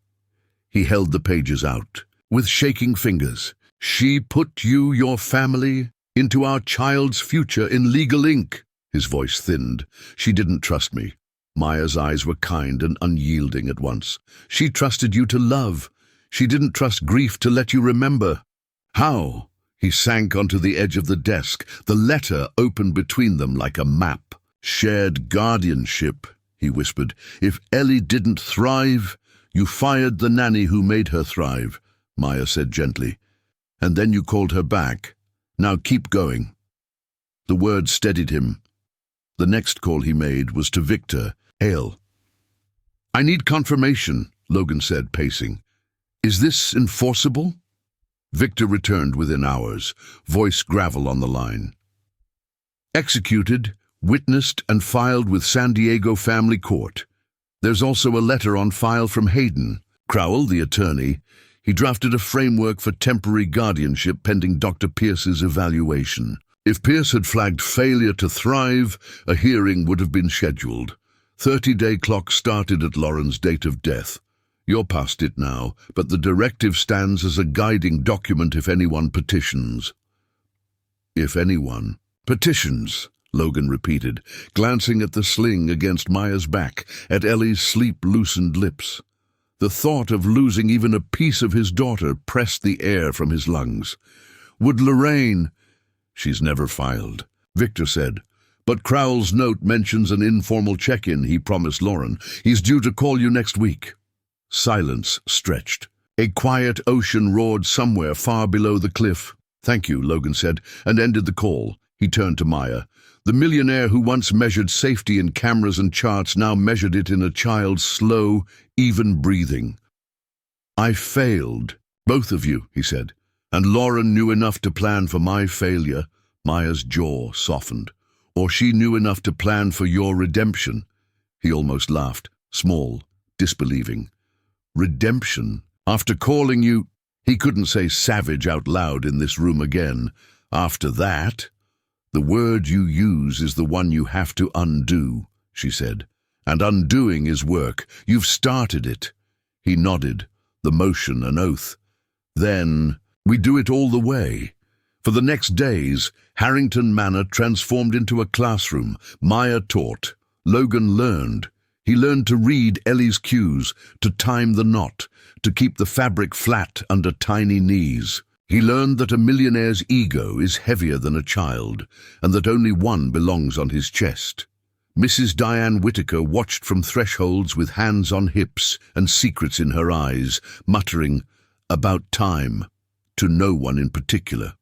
He held the pages out. With shaking fingers, "She put you, your family, into our child's future in legal ink." His voice thinned. "She didn't trust me." Maya's eyes were kind and unyielding at once. "She trusted you to love. She didn't trust grief to let you remember." "How?" He sank onto the edge of the desk, the letter open between them like a map. "Shared guardianship," he whispered. "If Ellie didn't thrive, you fired the nanny who made her thrive," Maya said gently. "And then you called her back. Now keep going." The word steadied him. The next call he made was to Victor Hale. "I need confirmation," Logan said, pacing. "Is this enforceable?" Victor returned within hours, voice gravel on the line. Executed, witnessed, and filed with San Diego Family Court. There's also a letter on file from Hayden. Crowell, the attorney, he drafted a framework for temporary guardianship pending Dr. Pierce's evaluation. If Pierce had flagged failure to thrive, a hearing would have been scheduled. 30-day clock started at Lauren's date of death. You're past it now, but the directive stands as a guiding document if anyone petitions. If anyone petitions, Logan repeated, glancing at the sling against Maya's back, at Ellie's sleep-loosened lips. The thought of losing even a piece of his daughter pressed the air from his lungs. Would Lorraine... She's never filed, Victor said. But Crowell's note mentions an informal check-in he promised Lauren. He's due to call you next week. Silence stretched. A quiet ocean roared somewhere far below the cliff. Thank you, Logan said, and ended the call. He turned to Maya. The millionaire who once measured safety in cameras and charts now measured it in a child's slow, even breathing. I failed, both of you, he said, and Lauren knew enough to plan for my failure. Maya's jaw softened. Or she knew enough to plan for your redemption. He almost laughed, small, disbelieving. Redemption? After calling you... He couldn't say savage out loud in this room again. After that... The word you use is the one you have to undo, she said. And undoing is work. You've started it. He nodded, the motion an oath. Then, we do it all the way. For the next days, Harrington Manor transformed into a classroom. Maya taught. Logan learned. He learned to read Ellie's cues, to time the knot, to keep the fabric flat under tiny knees. He learned that a millionaire's ego is heavier than a child, and that only one belongs on his chest. Mrs. Diane Whitaker watched from thresholds with hands on hips and secrets in her eyes, muttering, "About time," to no one in particular.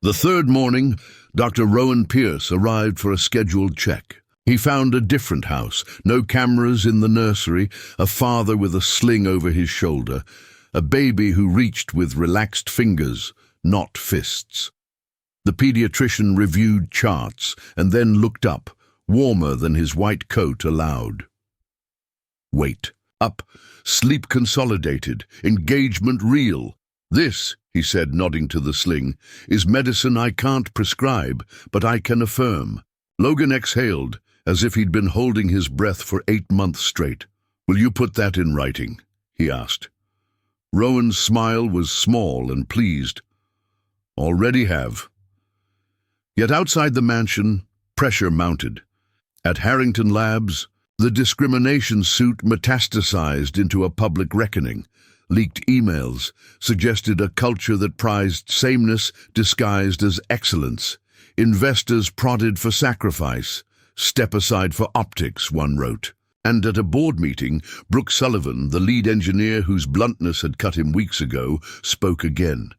The third morning, Dr. Rowan Pierce arrived for a scheduled check. He found a different house, no cameras in the nursery, a father with a sling over his shoulder, a baby who reached with relaxed fingers, not fists. The pediatrician reviewed charts and then looked up, warmer than his white coat allowed. Wait. Up. Sleep consolidated. Engagement real. This, he said, nodding to the sling, is medicine I can't prescribe, but I can affirm. Logan exhaled, as if he'd been holding his breath for 8 months straight. Will you put that in writing? He asked. Rowan's smile was small and pleased. Already have. Yet outside the mansion, pressure mounted. At Harrington Labs, the discrimination suit metastasized into a public reckoning. Leaked emails suggested a culture that prized sameness disguised as excellence. Investors prodded for sacrifice. Step aside for optics, one wrote. And at a board meeting, Brooke Sullivan, the lead engineer whose bluntness had cut him weeks ago, spoke again.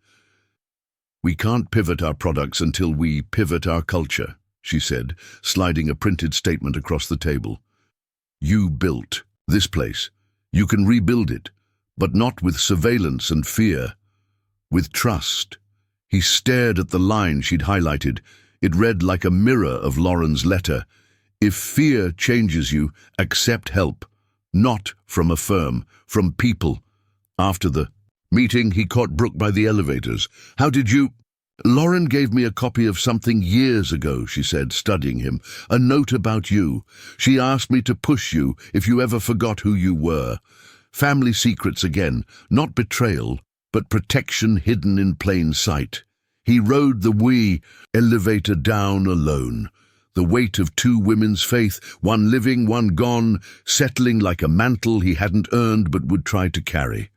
We can't pivot our products until we pivot our culture, she said, sliding a printed statement across the table. You built this place. You can rebuild it, but not with surveillance and fear. With trust. He stared at the line she'd highlighted. It read like a mirror of Lauren's letter. If fear changes you, accept help. Not from a firm, from people. After the meeting, he caught Brooke by the elevators. How did you... Lauren gave me a copy of something years ago, she said, studying him. A note about you. She asked me to push you if you ever forgot who you were. Family secrets again, not betrayal, but protection hidden in plain sight. He rode the wee elevator down alone. The weight of 2 women's faith, one living, one gone, settling like a mantle he hadn't earned but would try to carry.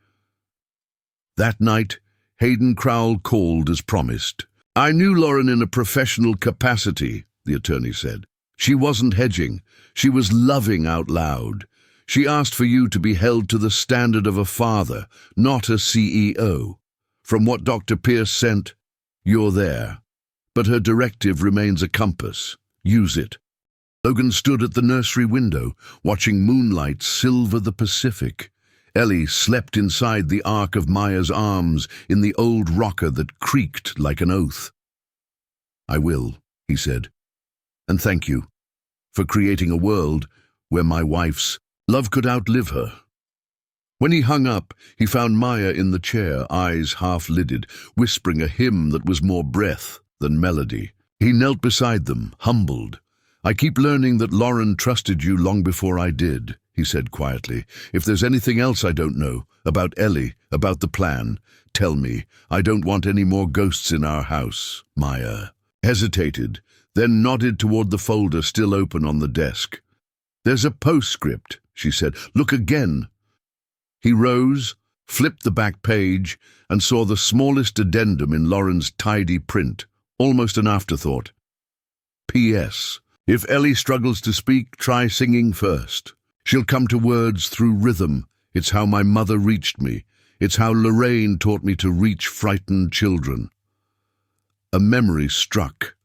That night, Hayden Crowell called as promised. I knew Lauren in a professional capacity, the attorney said. She wasn't hedging. She was loving out loud. She asked for you to be held to the standard of a father, not a CEO. From what Dr. Pierce sent, you're there. But her directive remains a compass. Use it. Logan stood at the nursery window, watching moonlight silver the Pacific. Ellie slept inside the arc of Maya's arms in the old rocker that creaked like an oath. "I will," he said, "and thank you for creating a world where my wife's love could outlive her." When he hung up, he found Maya in the chair, eyes half-lidded, whispering a hymn that was more breath than melody. He knelt beside them, humbled. "I keep learning that Lauren trusted you long before I did," he said quietly. "If there's anything else I don't know, about Ellie, about the plan, tell me. I don't want any more ghosts in our house." Maya hesitated, then nodded toward the folder still open on the desk. "There's a postscript," she said. "Look again." He rose, flipped the back page, and saw the smallest addendum in Lauren's tidy print, almost an afterthought. "P.S. If Ellie struggles to speak, try singing first. She'll come to words through rhythm. It's how my mother reached me. It's how Lorraine taught me to reach frightened children." A memory struck.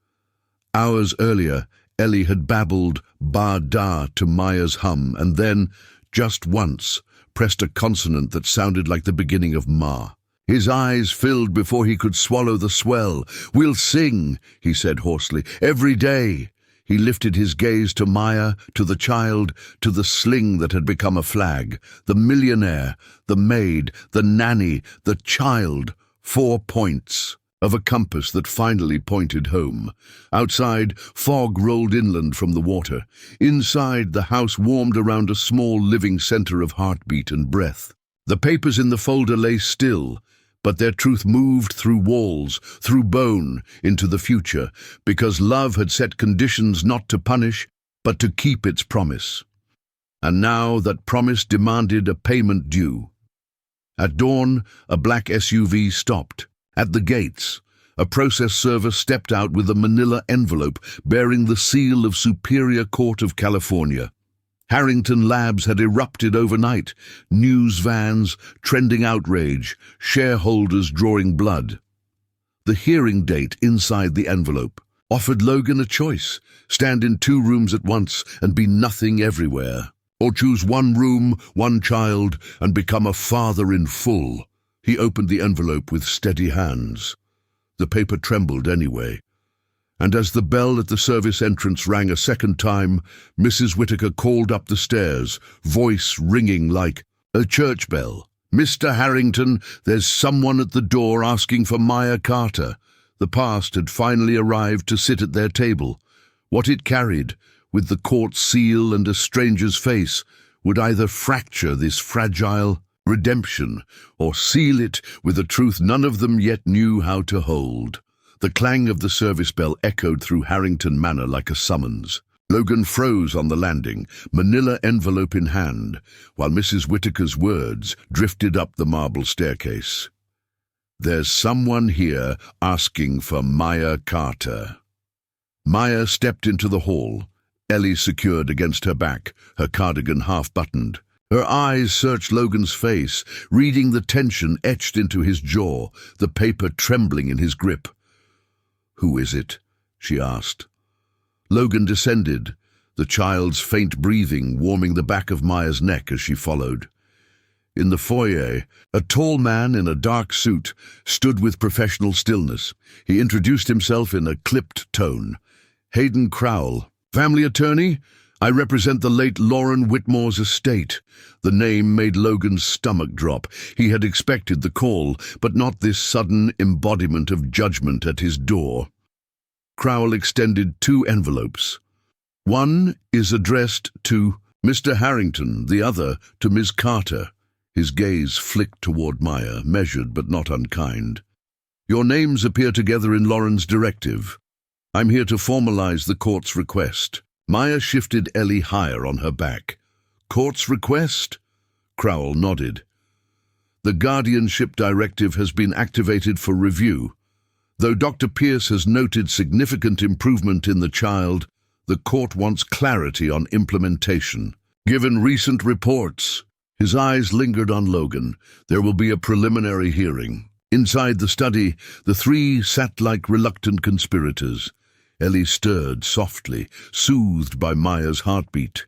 Hours earlier, Ellie had babbled ba-da to Maya's hum, and then, just once, pressed a consonant that sounded like the beginning of ma. His eyes filled before he could swallow the swell. "We'll sing," he said hoarsely, "every day." He lifted his gaze to Maya, to the child, to the sling that had become a flag, the millionaire, the maid, the nanny, the child. 4 points of a compass that finally pointed home. Outside, fog rolled inland from the water. Inside, the house warmed around a small living center of heartbeat and breath. The papers in the folder lay still, but their truth moved through walls, through bone, into the future, because love had set conditions not to punish, but to keep its promise. And now that promise demanded a payment due. At dawn, a black SUV stopped. At the gates, a process server stepped out with a manila envelope bearing the seal of Superior Court of California. Harrington Labs had erupted overnight, news vans, trending outrage, shareholders drawing blood. The hearing date inside the envelope offered Logan a choice: stand in 2 rooms at once and be nothing everywhere, or choose 1 room, 1 child, and become a father in full. He opened the envelope with steady hands. The paper trembled anyway. And as the bell at the service entrance rang a second time, Mrs. Whitaker called up the stairs, voice ringing like a church bell. "Mr. Harrington, there's someone at the door asking for Maya Carter." The past had finally arrived to sit at their table. What it carried, with the court seal and a stranger's face, would either fracture this fragile redemption or seal it with a truth none of them yet knew how to hold. The clang of the service bell echoed through Harrington Manor like a summons. Logan froze on the landing, manila envelope in hand, while Mrs. Whitaker's words drifted up the marble staircase. "There's someone here asking for Maya Carter." Maya stepped into the hall, Ellie secured against her back, her cardigan half-buttoned. Her eyes searched Logan's face, reading the tension etched into his jaw, the paper trembling in his grip. "Who is it?" she asked. Logan descended, the child's faint breathing warming the back of Maya's neck as she followed. In the foyer, a tall man in a dark suit stood with professional stillness. He introduced himself in a clipped tone. "Hayden Crowell, family attorney? I represent the late Lauren Whitmore's estate." The name made Logan's stomach drop. He had expected the call, but not this sudden embodiment of judgment at his door. Crowell extended 2 envelopes. One is addressed to Mr. Harrington, the other to Ms. Carter. His gaze flicked toward Maya, measured but not unkind. "Your names appear together in Lauren's directive. I'm here to formalize the court's request." Maya shifted Ellie higher on her back. "Court's request?" Crowell nodded. "The guardianship directive has been activated for review. Though Dr. Pierce has noted significant improvement in the child, the court wants clarity on implementation. Given recent reports," his eyes lingered on Logan, "there will be a preliminary hearing." Inside the study, the 3 sat like reluctant conspirators. Ellie stirred softly, soothed by Maya's heartbeat.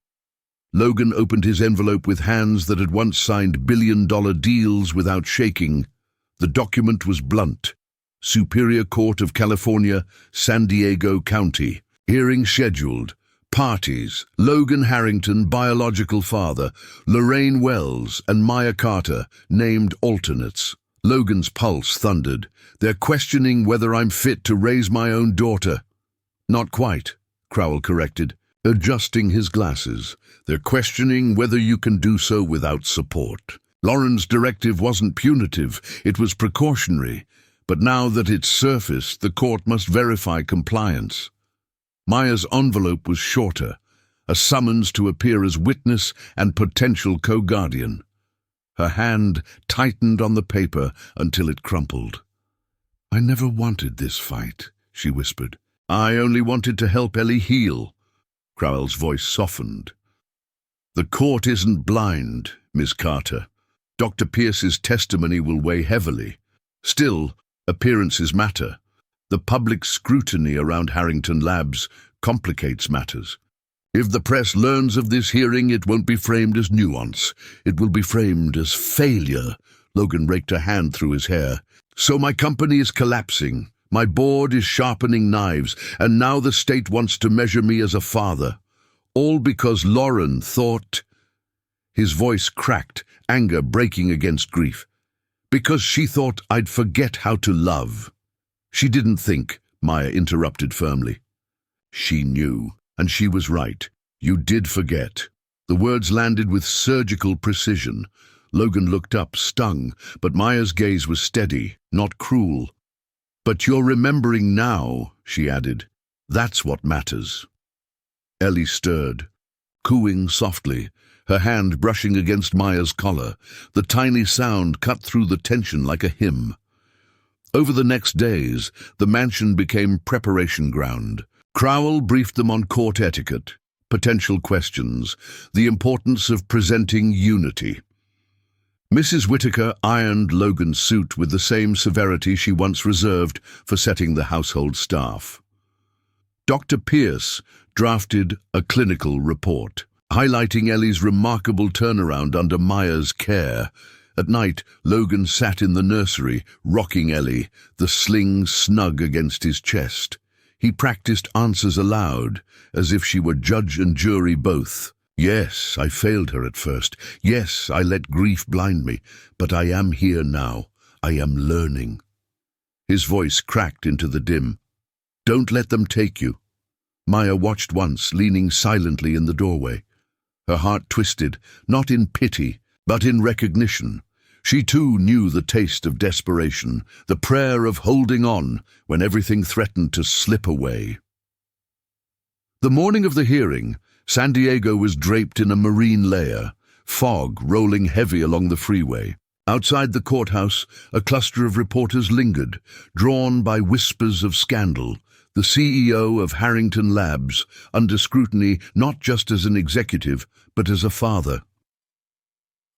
Logan opened his envelope with hands that had once signed billion-dollar deals without shaking. The document was blunt. Superior Court of California, San Diego County. Hearing scheduled. Parties: Logan Harrington, biological father, Lorraine Wells, and Maya Carter, named alternates. Logan's pulse thundered. They're questioning whether I'm fit to raise my own daughter. Not quite, Crowell corrected, adjusting his glasses. They're questioning whether you can do so without support. Lauren's directive wasn't punitive, it was precautionary. But now that it's surfaced, the court must verify compliance. Maya's envelope was shorter, a summons to appear as witness and potential co-guardian. Her hand tightened on the paper until it crumpled. I never wanted this fight, she whispered. I only wanted to help Ellie heal. Crowell's voice softened. The court isn't blind, Miss Carter. Dr. Pierce's testimony will weigh heavily. Still, appearances matter. The public scrutiny around Harrington Labs complicates matters. If the press learns of this hearing, it won't be framed as nuance. It will be framed as failure. Logan raked a hand through his hair. So my company is collapsing. My board is sharpening knives, and now the state wants to measure me as a father. All because Lauren thought... His voice cracked, anger breaking against grief. Because she thought I'd forget how to love. She didn't think, Maya interrupted firmly. She knew, and she was right. You did forget. The words landed with surgical precision. Logan looked up, stung, but Maya's gaze was steady, not cruel. But you're remembering now, she added. That's what matters. Ellie stirred, cooing softly, her hand brushing against Maya's collar. The tiny sound cut through the tension like a hymn. Over the next days, the mansion became preparation ground. Crowell briefed them on court etiquette, potential questions, the importance of presenting unity. Mrs. Whitaker ironed Logan's suit with the same severity she once reserved for setting the household staff. Dr. Pierce drafted a clinical report, highlighting Ellie's remarkable turnaround under Maya's care. At night, Logan sat in the nursery, rocking Ellie, the sling snug against his chest. He practiced answers aloud, as if she were judge and jury both. Yes, I failed her at first. Yes, I let grief blind me. But I am here now. I am learning. His voice cracked into the dim. Don't let them take you. Maya watched once, leaning silently in the doorway. Her heart twisted, not in pity, but in recognition. She too knew the taste of desperation, the prayer of holding on when everything threatened to slip away. The morning of the hearing, San Diego was draped in a marine layer, fog rolling heavy along the freeway. Outside the courthouse, a cluster of reporters lingered, drawn by whispers of scandal. The CEO of Harrington Labs, under scrutiny not just as an executive, but as a father.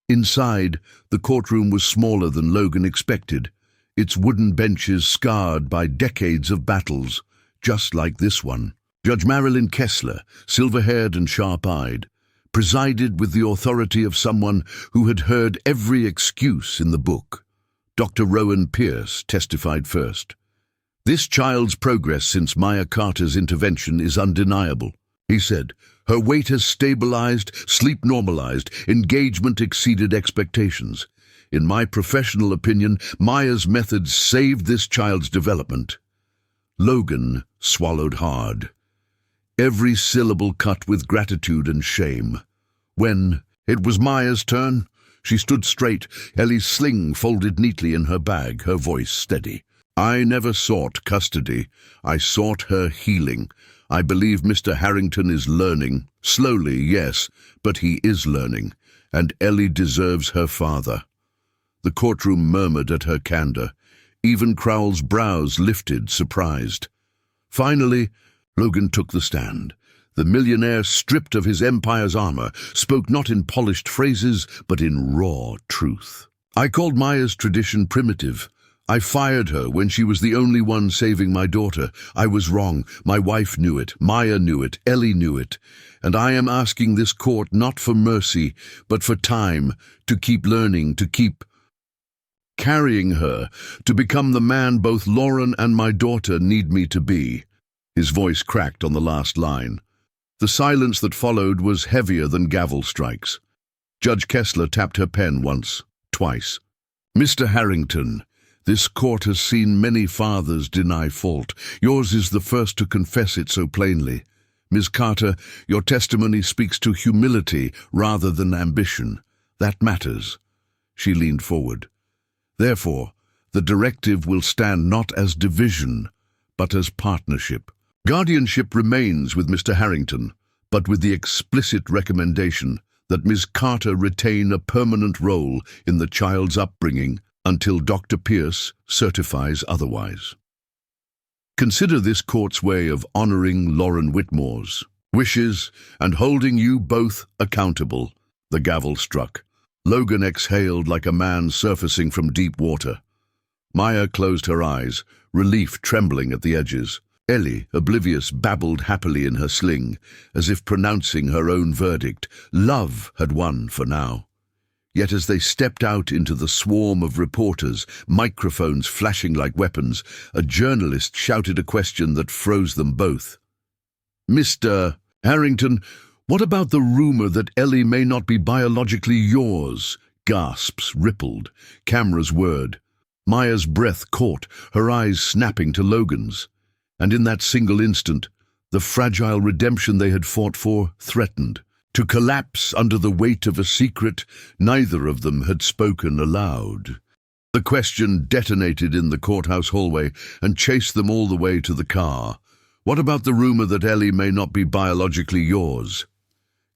Inside, the courtroom was smaller than Logan expected, its wooden benches scarred by decades of battles, just like this one. Judge Marilyn Kessler, silver-haired and sharp-eyed, presided with the authority of someone who had heard every excuse in the book. Dr. Rowan Pierce testified first. This child's progress since Maya Carter's intervention is undeniable, he said. Her weight has stabilized, sleep normalized, engagement exceeded expectations. In my professional opinion, Maya's methods saved this child's development. Logan swallowed hard, every syllable cut with gratitude and shame. When it was Maya's turn, she stood straight, Ellie's sling folded neatly in her bag, her voice steady. I never sought custody. I sought her healing. I believe Mr. Harrington is learning. Slowly, yes, but he is learning, and Ellie deserves her father. The courtroom murmured at her candor. Even Crowell's brows lifted, surprised. Finally, Logan took the stand. The millionaire, stripped of his empire's armor, spoke not in polished phrases, but in raw truth. I called Maya's tradition primitive. I fired her when she was the only one saving my daughter. I was wrong. My wife knew it. Maya knew it. Ellie knew it. And I am asking this court not for mercy, but for time, to keep learning, to keep carrying her, to become the man both Lauren and my daughter need me to be." His voice cracked on the last line. The silence that followed was heavier than gavel strikes. Judge Kessler tapped her pen once, twice. "Mr. Harrington, this court has seen many fathers deny fault. Yours is the first to confess it so plainly. Ms. Carter, your testimony speaks to humility rather than ambition. That matters." She leaned forward. "Therefore, the directive will stand not as division, but as partnership. Guardianship remains with Mr. Harrington, but with the explicit recommendation that Ms. Carter retain a permanent role in the child's upbringing until Dr. Pierce certifies otherwise. Consider this court's way of honoring Lauren Whitmore's wishes and holding you both accountable." The gavel struck. Logan exhaled like a man surfacing from deep water. Maya closed her eyes, relief trembling at the edges. Ellie, oblivious, babbled happily in her sling, as if pronouncing her own verdict. Love had won for now. Yet as they stepped out into the swarm of reporters, microphones flashing like weapons, a journalist shouted a question that froze them both. "Mr. Harrington, what about the rumor that Ellie may not be biologically yours?" Gasps rippled. Cameras whirred. Maya's breath caught, her eyes snapping to Logan's. And in that single instant, the fragile redemption they had fought for threatened. To collapse under the weight of a secret neither of them had spoken aloud. The question detonated in the courthouse hallway and chased them all the way to the car. "What about the rumor that Ellie may not be biologically yours?"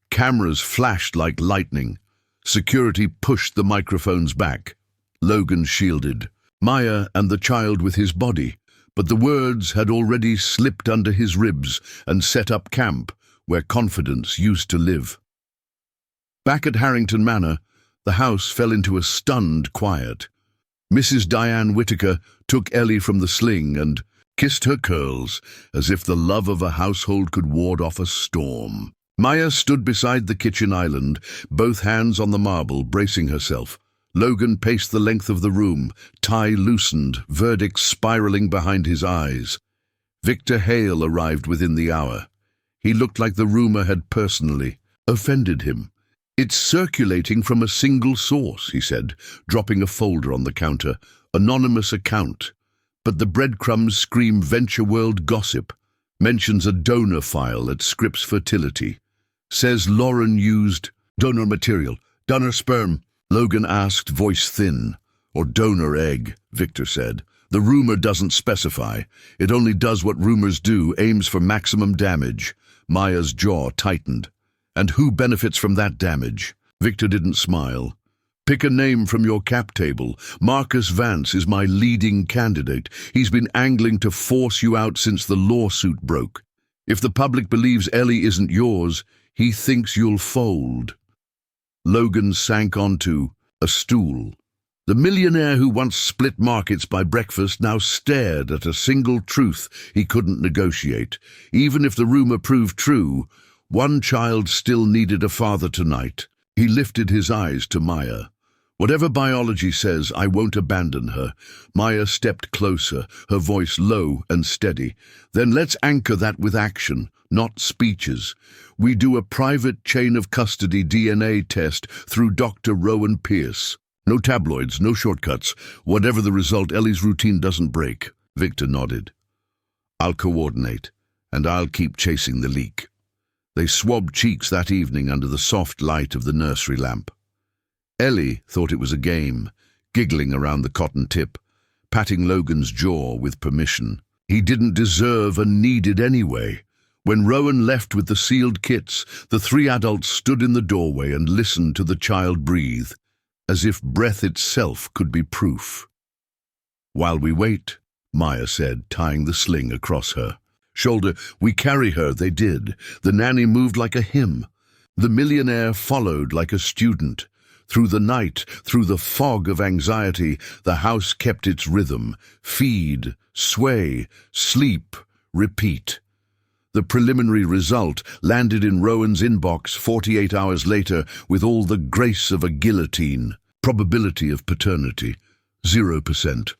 Cameras flashed like lightning. Security pushed the microphones back. Logan shielded Maya and the child with his body, but the words had already slipped under his ribs and set up camp where confidence used to live. Back at Harrington Manor, the house fell into a stunned quiet. Mrs. Diane Whittaker took Ellie from the sling and kissed her curls as if the love of a household could ward off a storm. Maya stood beside the kitchen island, both hands on the marble, bracing herself. Logan paced the length of the room, tie loosened, verdict spiraling behind his eyes. Victor Hale arrived within the hour. He looked like the rumor had personally offended him. "It's circulating from a single source," he said, dropping a folder on the counter. "Anonymous account. But the breadcrumbs scream Venture World gossip. Mentions a donor file at Scripps Fertility. Says Lauren used donor material, donor sperm." Logan asked, voice thin. "Or donor egg," Victor said. "The rumor doesn't specify. It only does what rumors do, aims for maximum damage." Maya's jaw tightened. "And who benefits from that damage?" Victor didn't smile. "Pick a name from your cap table. Marcus Vance is my leading candidate. He's been angling to force you out since the lawsuit broke. If the public believes Ellie isn't yours, he thinks you'll fold." Logan sank onto a stool. The millionaire who once split markets by breakfast now stared at a single truth he couldn't negotiate. Even if the rumor proved true, one child still needed a father tonight. He lifted his eyes to Maya. "Whatever biology says, I won't abandon her." Maya stepped closer, her voice low and steady. "Then let's anchor that with action, not speeches. We do a private chain of custody DNA test through Dr. Rowan Pierce. No tabloids, no shortcuts. Whatever the result, Ellie's routine doesn't break." Victor nodded. "I'll coordinate, and I'll keep chasing the leak." They swabbed cheeks that evening under the soft light of the nursery lamp. Ellie thought it was a game, giggling around the cotton tip, patting Logan's jaw with permission. He didn't deserve and needed anyway. When Rowan left with the sealed kits, the three adults stood in the doorway and listened to the child breathe, as if breath itself could be proof. "While we wait," Maya said, tying the sling across her shoulder. "We carry her," they did. The nanny moved like a hymn. The millionaire followed like a student. Through the night, through the fog of anxiety, the house kept its rhythm. Feed, sway, sleep, repeat. The preliminary result landed in Rowan's inbox 48 hours later with all the grace of a guillotine. Probability of paternity, 0%.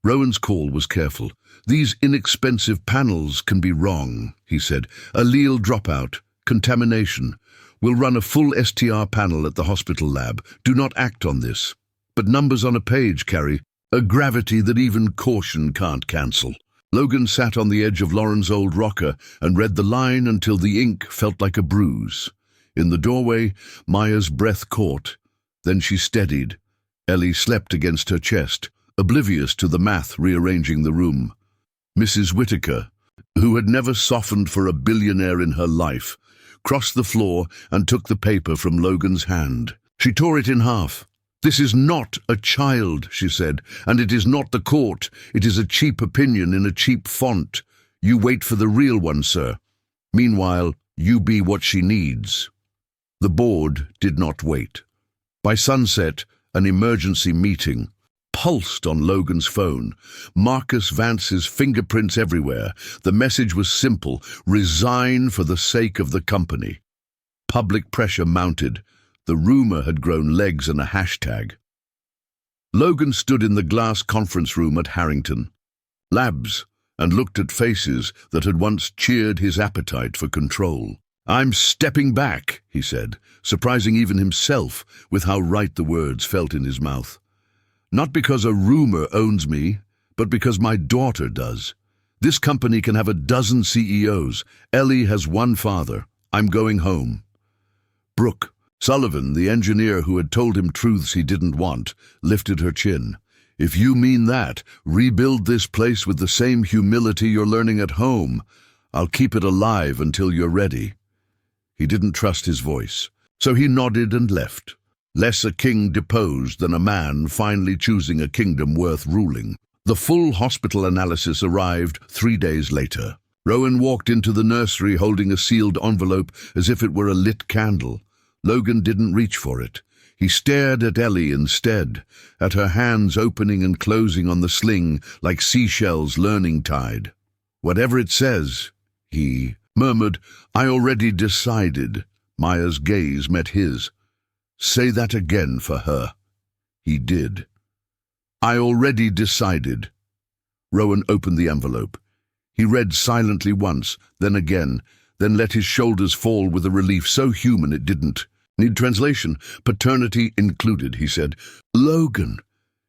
Rowan's call was careful. "These inexpensive panels can be wrong," he said. "Allele dropout, contamination. We'll run a full STR panel at the hospital lab. Do not act on this." But numbers on a page carry a gravity that even caution can't cancel. Logan sat on the edge of Lauren's old rocker and read the line until the ink felt like a bruise. In the doorway, Maya's breath caught. Then she steadied. Ellie slept against her chest, oblivious to the math rearranging the room. Mrs. Whitaker, who had never softened for a billionaire in her life, crossed the floor and took the paper from Logan's hand. She tore it in half. "This is not a child," she said, "and it is not the court. It is a cheap opinion in a cheap font. You wait for the real one, sir. Meanwhile, you be what she needs." The board did not wait. By sunset, an emergency meeting pulsed on Logan's phone. Marcus Vance's fingerprints everywhere. The message was simple: resign for the sake of the company. Public pressure mounted. The rumor had grown legs and a hashtag. Logan stood in the glass conference room at Harrington Labs and looked at faces that had once cheered his appetite for control. "I'm stepping back," he said, surprising even himself with how right the words felt in his mouth. "Not because a rumor owns me, but because my daughter does. This company can have a dozen CEOs. Ellie has one father. I'm going home." Brooke Sullivan, the engineer who had told him truths he didn't want, lifted her chin. "If you mean that, rebuild this place with the same humility you're learning at home. I'll keep it alive until you're ready." He didn't trust his voice, so he nodded and left. Less a king deposed than a man finally choosing a kingdom worth ruling. The full hospital analysis arrived 3 days later. Rowan walked into the nursery holding a sealed envelope as if it were a lit candle. Logan didn't reach for it. He stared at Ellie instead, at her hands opening and closing on the sling like seashells learning tide. "Whatever it says," he murmured. "I already decided." Maya's gaze met his. "Say that again for her." He did. "I already decided." Rowan opened the envelope. He read silently once, then again, then let his shoulders fall with a relief so human it didn't. "Need translation? Paternity included," he said. "Logan,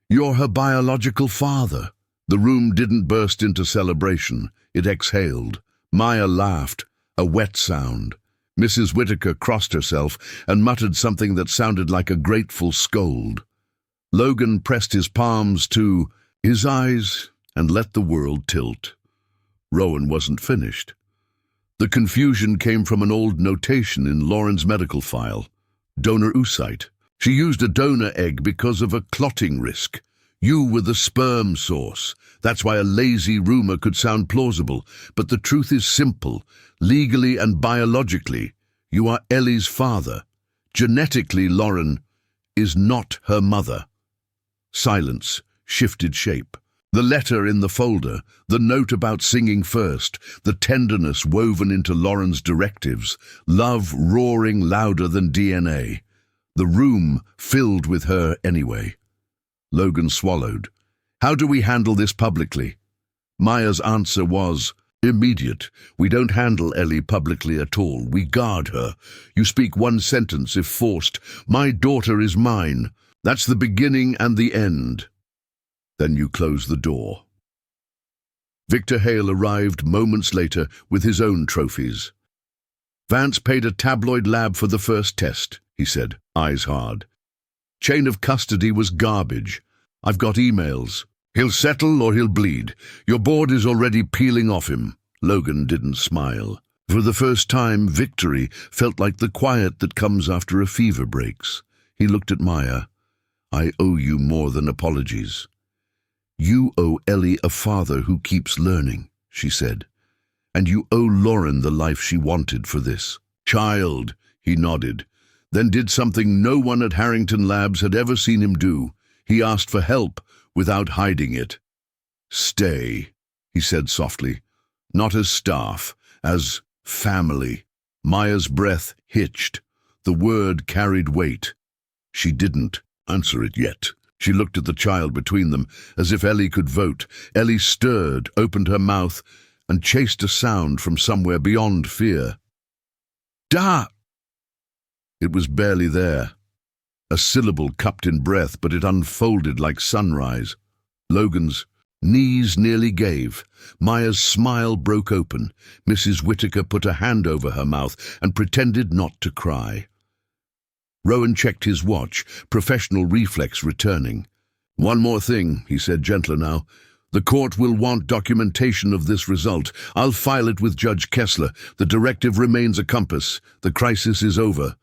you're her biological father." The room didn't burst into celebration. It exhaled. Maya laughed, a wet sound. Mrs. Whitaker crossed herself and muttered something that sounded like a grateful scold. Logan pressed his palms to his eyes and let the world tilt. Rowan wasn't finished. The confusion came from an old notation in Lauren's medical file. Donor oocyte. She used a donor egg because of a clotting risk. You were the sperm source. That's why a lazy rumor could sound plausible. But the truth is simple. Legally and biologically, you are Ellie's father. Genetically, Lauren is not her mother. Silence shifted shape. The letter in the folder, the note about singing first, the tenderness woven into Lauren's directives, love roaring louder than DNA. The room filled with her anyway. Logan swallowed. "How do we handle this publicly?" Maya's answer was immediate. "We don't handle Ellie publicly at all. We guard her. You speak one sentence if forced. 'My daughter is mine.' That's the beginning and the end. Then you close the door." Victor Hale arrived moments later with his own trophies. "Vance paid a tabloid lab for the first test," he said, eyes hard. "Chain of custody was garbage. I've got emails. He'll settle or he'll bleed. Your board is already peeling off him." Logan didn't smile. For the first time, victory felt like the quiet that comes after a fever breaks. He looked at Maya. "I owe you more than apologies." "You owe Ellie a father who keeps learning," she said. "And you owe Lauren the life she wanted for this." "Child," he nodded, then did something no one at Harrington Labs had ever seen him do. He asked for help without hiding it. "Stay," he said softly. "Not as staff, as family. Maya's breath hitched. The word carried weight. She didn't answer it yet. She looked at the child between them, as if Ellie could vote. Ellie stirred, opened her mouth, and chased a sound from somewhere beyond fear. Da! It was barely there. A syllable cupped in breath, but it unfolded like sunrise. Logan's knees nearly gave. Maya's smile broke open. Mrs. Whittaker put a hand over her mouth and pretended not to cry. Rowan checked his watch, professional reflex returning. "One more thing," he said, gentler now. "The court will want documentation of this result. I'll file it with Judge Kessler. The directive remains a compass. The crisis is over.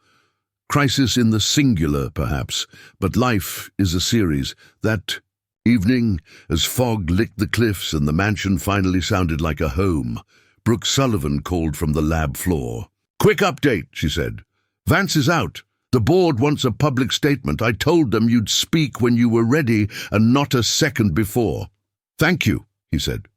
Crisis in the singular, perhaps, but life is a series." That evening, as fog licked the cliffs and the mansion finally sounded like a home, Brooke Sullivan called from the lab floor. "Quick update," she said. "Vance is out. The board wants a public statement. I told them you'd speak when you were ready and not a second before." "Thank you," he said.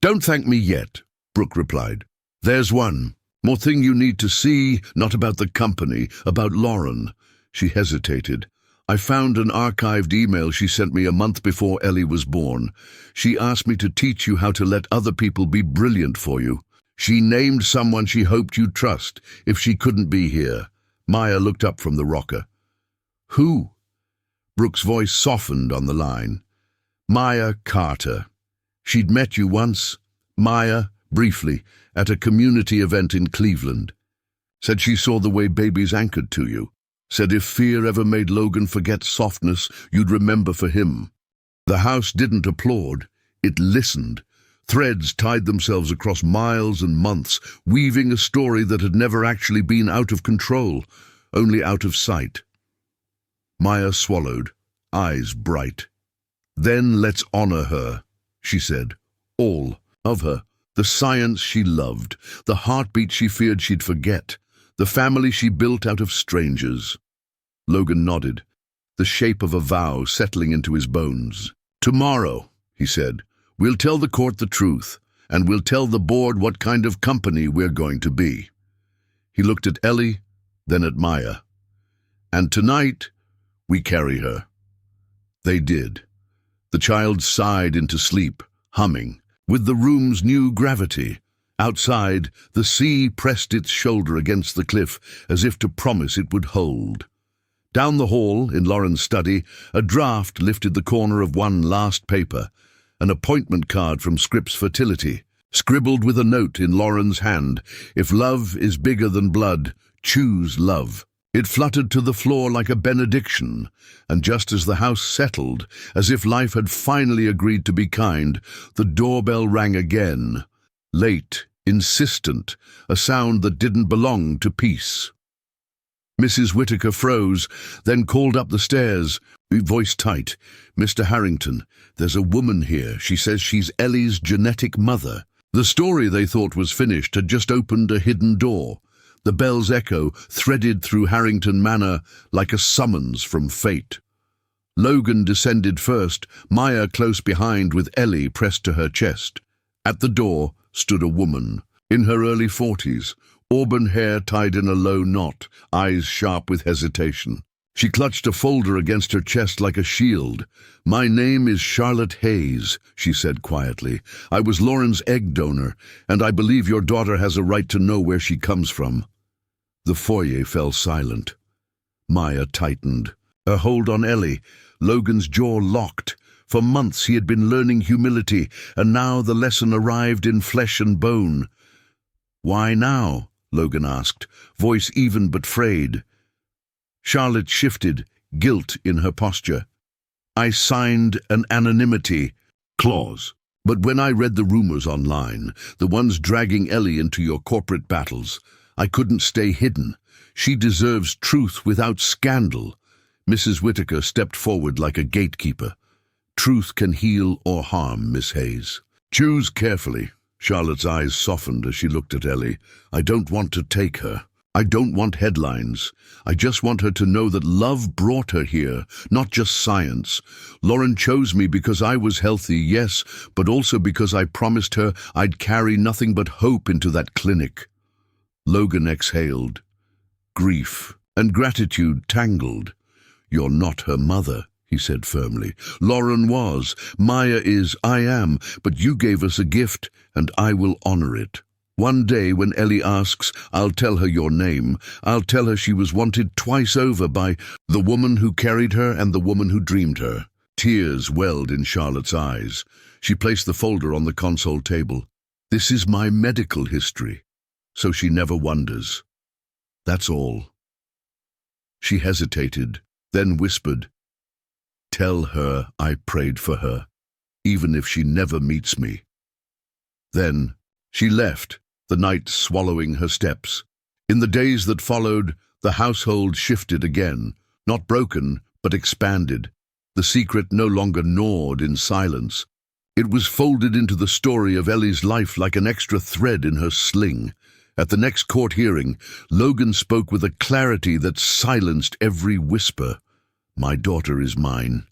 "Don't thank me yet," Brooke replied. "There's one more thing you need to see, not about the company, about Lauren." She hesitated. "I found an archived email she sent me a month before Ellie was born. She asked me to teach you how to let other people be brilliant for you. She named someone she hoped you'd trust if she couldn't be here." Maya looked up from the rocker. "Who?" Brooke's voice softened on the line. "Maya Carter. She'd met you once, Maya, briefly, at a community event in Cleveland. Said she saw the way babies anchored to you. Said if fear ever made Logan forget softness, you'd remember for him." The house didn't applaud. It listened. Threads tied themselves across miles and months, weaving a story that had never actually been out of control, only out of sight. Maya swallowed, eyes bright. "Then let's honor her," she said. "All of her. The science she loved, the heartbeat she feared she'd forget, the family she built out of strangers." Logan nodded, the shape of a vow settling into his bones. "Tomorrow," he said, "we'll tell the court the truth, and we'll tell the board what kind of company we're going to be." He looked at Ellie, then at Maya. "And tonight, we carry her." They did. The child sighed into sleep, humming, with the room's new gravity. Outside, the sea pressed its shoulder against the cliff as if to promise it would hold. Down the hall, in Lauren's study, a draft lifted the corner of one last paper, an appointment card from Scripps Fertility, scribbled with a note in Lauren's hand. "If love is bigger than blood, choose love." It fluttered to the floor like a benediction, and just as the house settled, as if life had finally agreed to be kind, the doorbell rang again. Late, insistent, a sound that didn't belong to peace. Mrs. Whittaker froze, then called up the stairs, voice tight. "Mr. Harrington, there's a woman here. She says she's Ellie's genetic mother." The story they thought was finished had just opened a hidden door. The bell's echo threaded through Harrington Manor like a summons from fate. Logan descended first, Maya close behind with Ellie pressed to her chest. At the door stood a woman, in her early 40s, auburn hair tied in a low knot, eyes sharp with hesitation. She clutched a folder against her chest like a shield. "My name is Charlotte Hayes," she said quietly. "I was Lauren's egg donor, and I believe your daughter has a right to know where she comes from." The foyer fell silent. Maya tightened, her hold on Ellie. Logan's jaw locked. For months he had been learning humility, and now the lesson arrived in flesh and bone. "Why now?" Logan asked, voice even but frayed. Charlotte shifted, guilt in her posture. "I signed an anonymity clause. But when I read the rumors online, the ones dragging Ellie into your corporate battles, I couldn't stay hidden. She deserves truth without scandal." Mrs. Whittaker stepped forward like a gatekeeper. "Truth can heal or harm, Miss Hayes. Choose carefully." Charlotte's eyes softened as she looked at Ellie. "I don't want to take her. I don't want headlines. I just want her to know that love brought her here, not just science. Lauren chose me because I was healthy, yes, but also because I promised her I'd carry nothing but hope into that clinic. Logan exhaled. Grief and gratitude tangled. You're not her mother, he said firmly. Lauren was. Maya is. I am. But you gave us a gift, and I will honor it. One day when Ellie asks, I'll tell her your name. I'll tell her she was wanted twice over by the woman who carried her and the woman who dreamed her. Tears welled in Charlotte's eyes. She placed the folder on the console table. This is my medical history, so she never wonders. That's all. She hesitated, then whispered, Tell her I prayed for her, even if she never meets me. Then she left, the night swallowing her steps. In the days that followed, the household shifted again, not broken, but expanded. The secret no longer gnawed in silence. It was folded into the story of Ellie's life like an extra thread in her sling. At the next court hearing, Logan spoke with a clarity that silenced every whisper. My daughter is mine,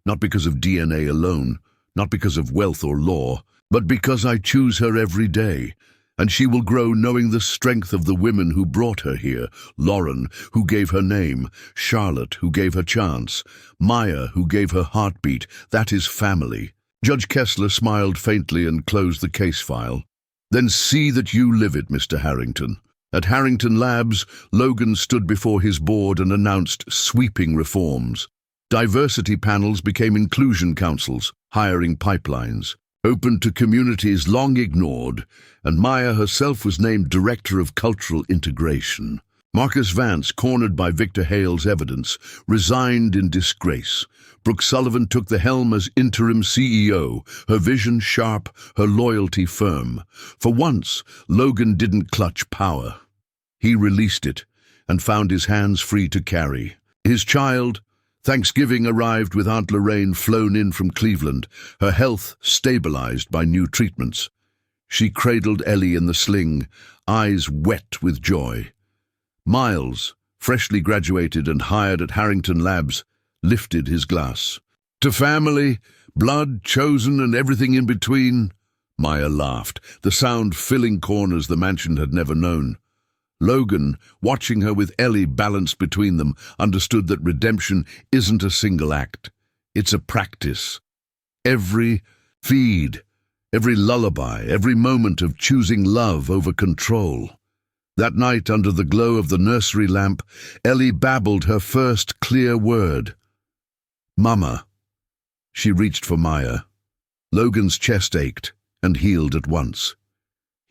not because of DNA alone, not because of wealth or law, but because I choose her every day. And she will grow knowing the strength of the women who brought her here. Lauren, who gave her name. Charlotte, who gave her chance. Maya, who gave her heartbeat. That is family. Judge Kessler smiled faintly and closed the case file. Then see that you live it, Mr. Harrington. At Harrington Labs, Logan stood before his board and announced sweeping reforms. Diversity panels became inclusion councils, hiring pipelines. Open to communities long ignored, and Maya herself was named Director of Cultural Integration. Marcus Vance, cornered by Victor Hale's evidence, resigned in disgrace. Brooke Sullivan took the helm as interim CEO, her vision sharp, her loyalty firm. For once, Logan didn't clutch power. He released it and found his hands free to carry. His child, Thanksgiving, arrived with Aunt Lorraine flown in from Cleveland, her health stabilized by new treatments. She cradled Ellie in the sling, eyes wet with joy. Miles, freshly graduated and hired at Harrington Labs, lifted his glass. To family, blood, chosen, and everything in between. Maya laughed, the sound filling corners the mansion had never known. Logan, watching her with Ellie balanced between them, understood that redemption isn't a single act. It's a practice. Every feed, every lullaby, every moment of choosing love over control. That night, under the glow of the nursery lamp, Ellie babbled her first clear word. Mama. She reached for Maya. Logan's chest ached and healed at once.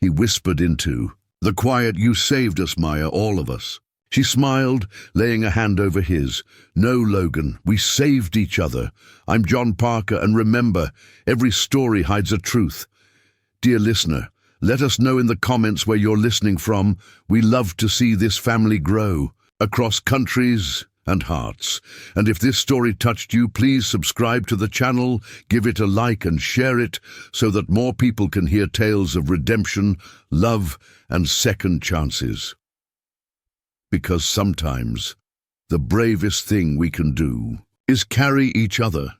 He whispered into the quiet, you saved us, Maya, all of us. She smiled, laying a hand over his. No, Logan, we saved each other. I'm John Parker, and remember, every story hides a truth. Dear listener, let us know in the comments where you're listening from. We love to see this family grow across countries and hearts. And if this story touched you, please subscribe to the channel, give it a like and share it so that more people can hear tales of redemption, love, and second chances. Because sometimes the bravest thing we can do is carry each other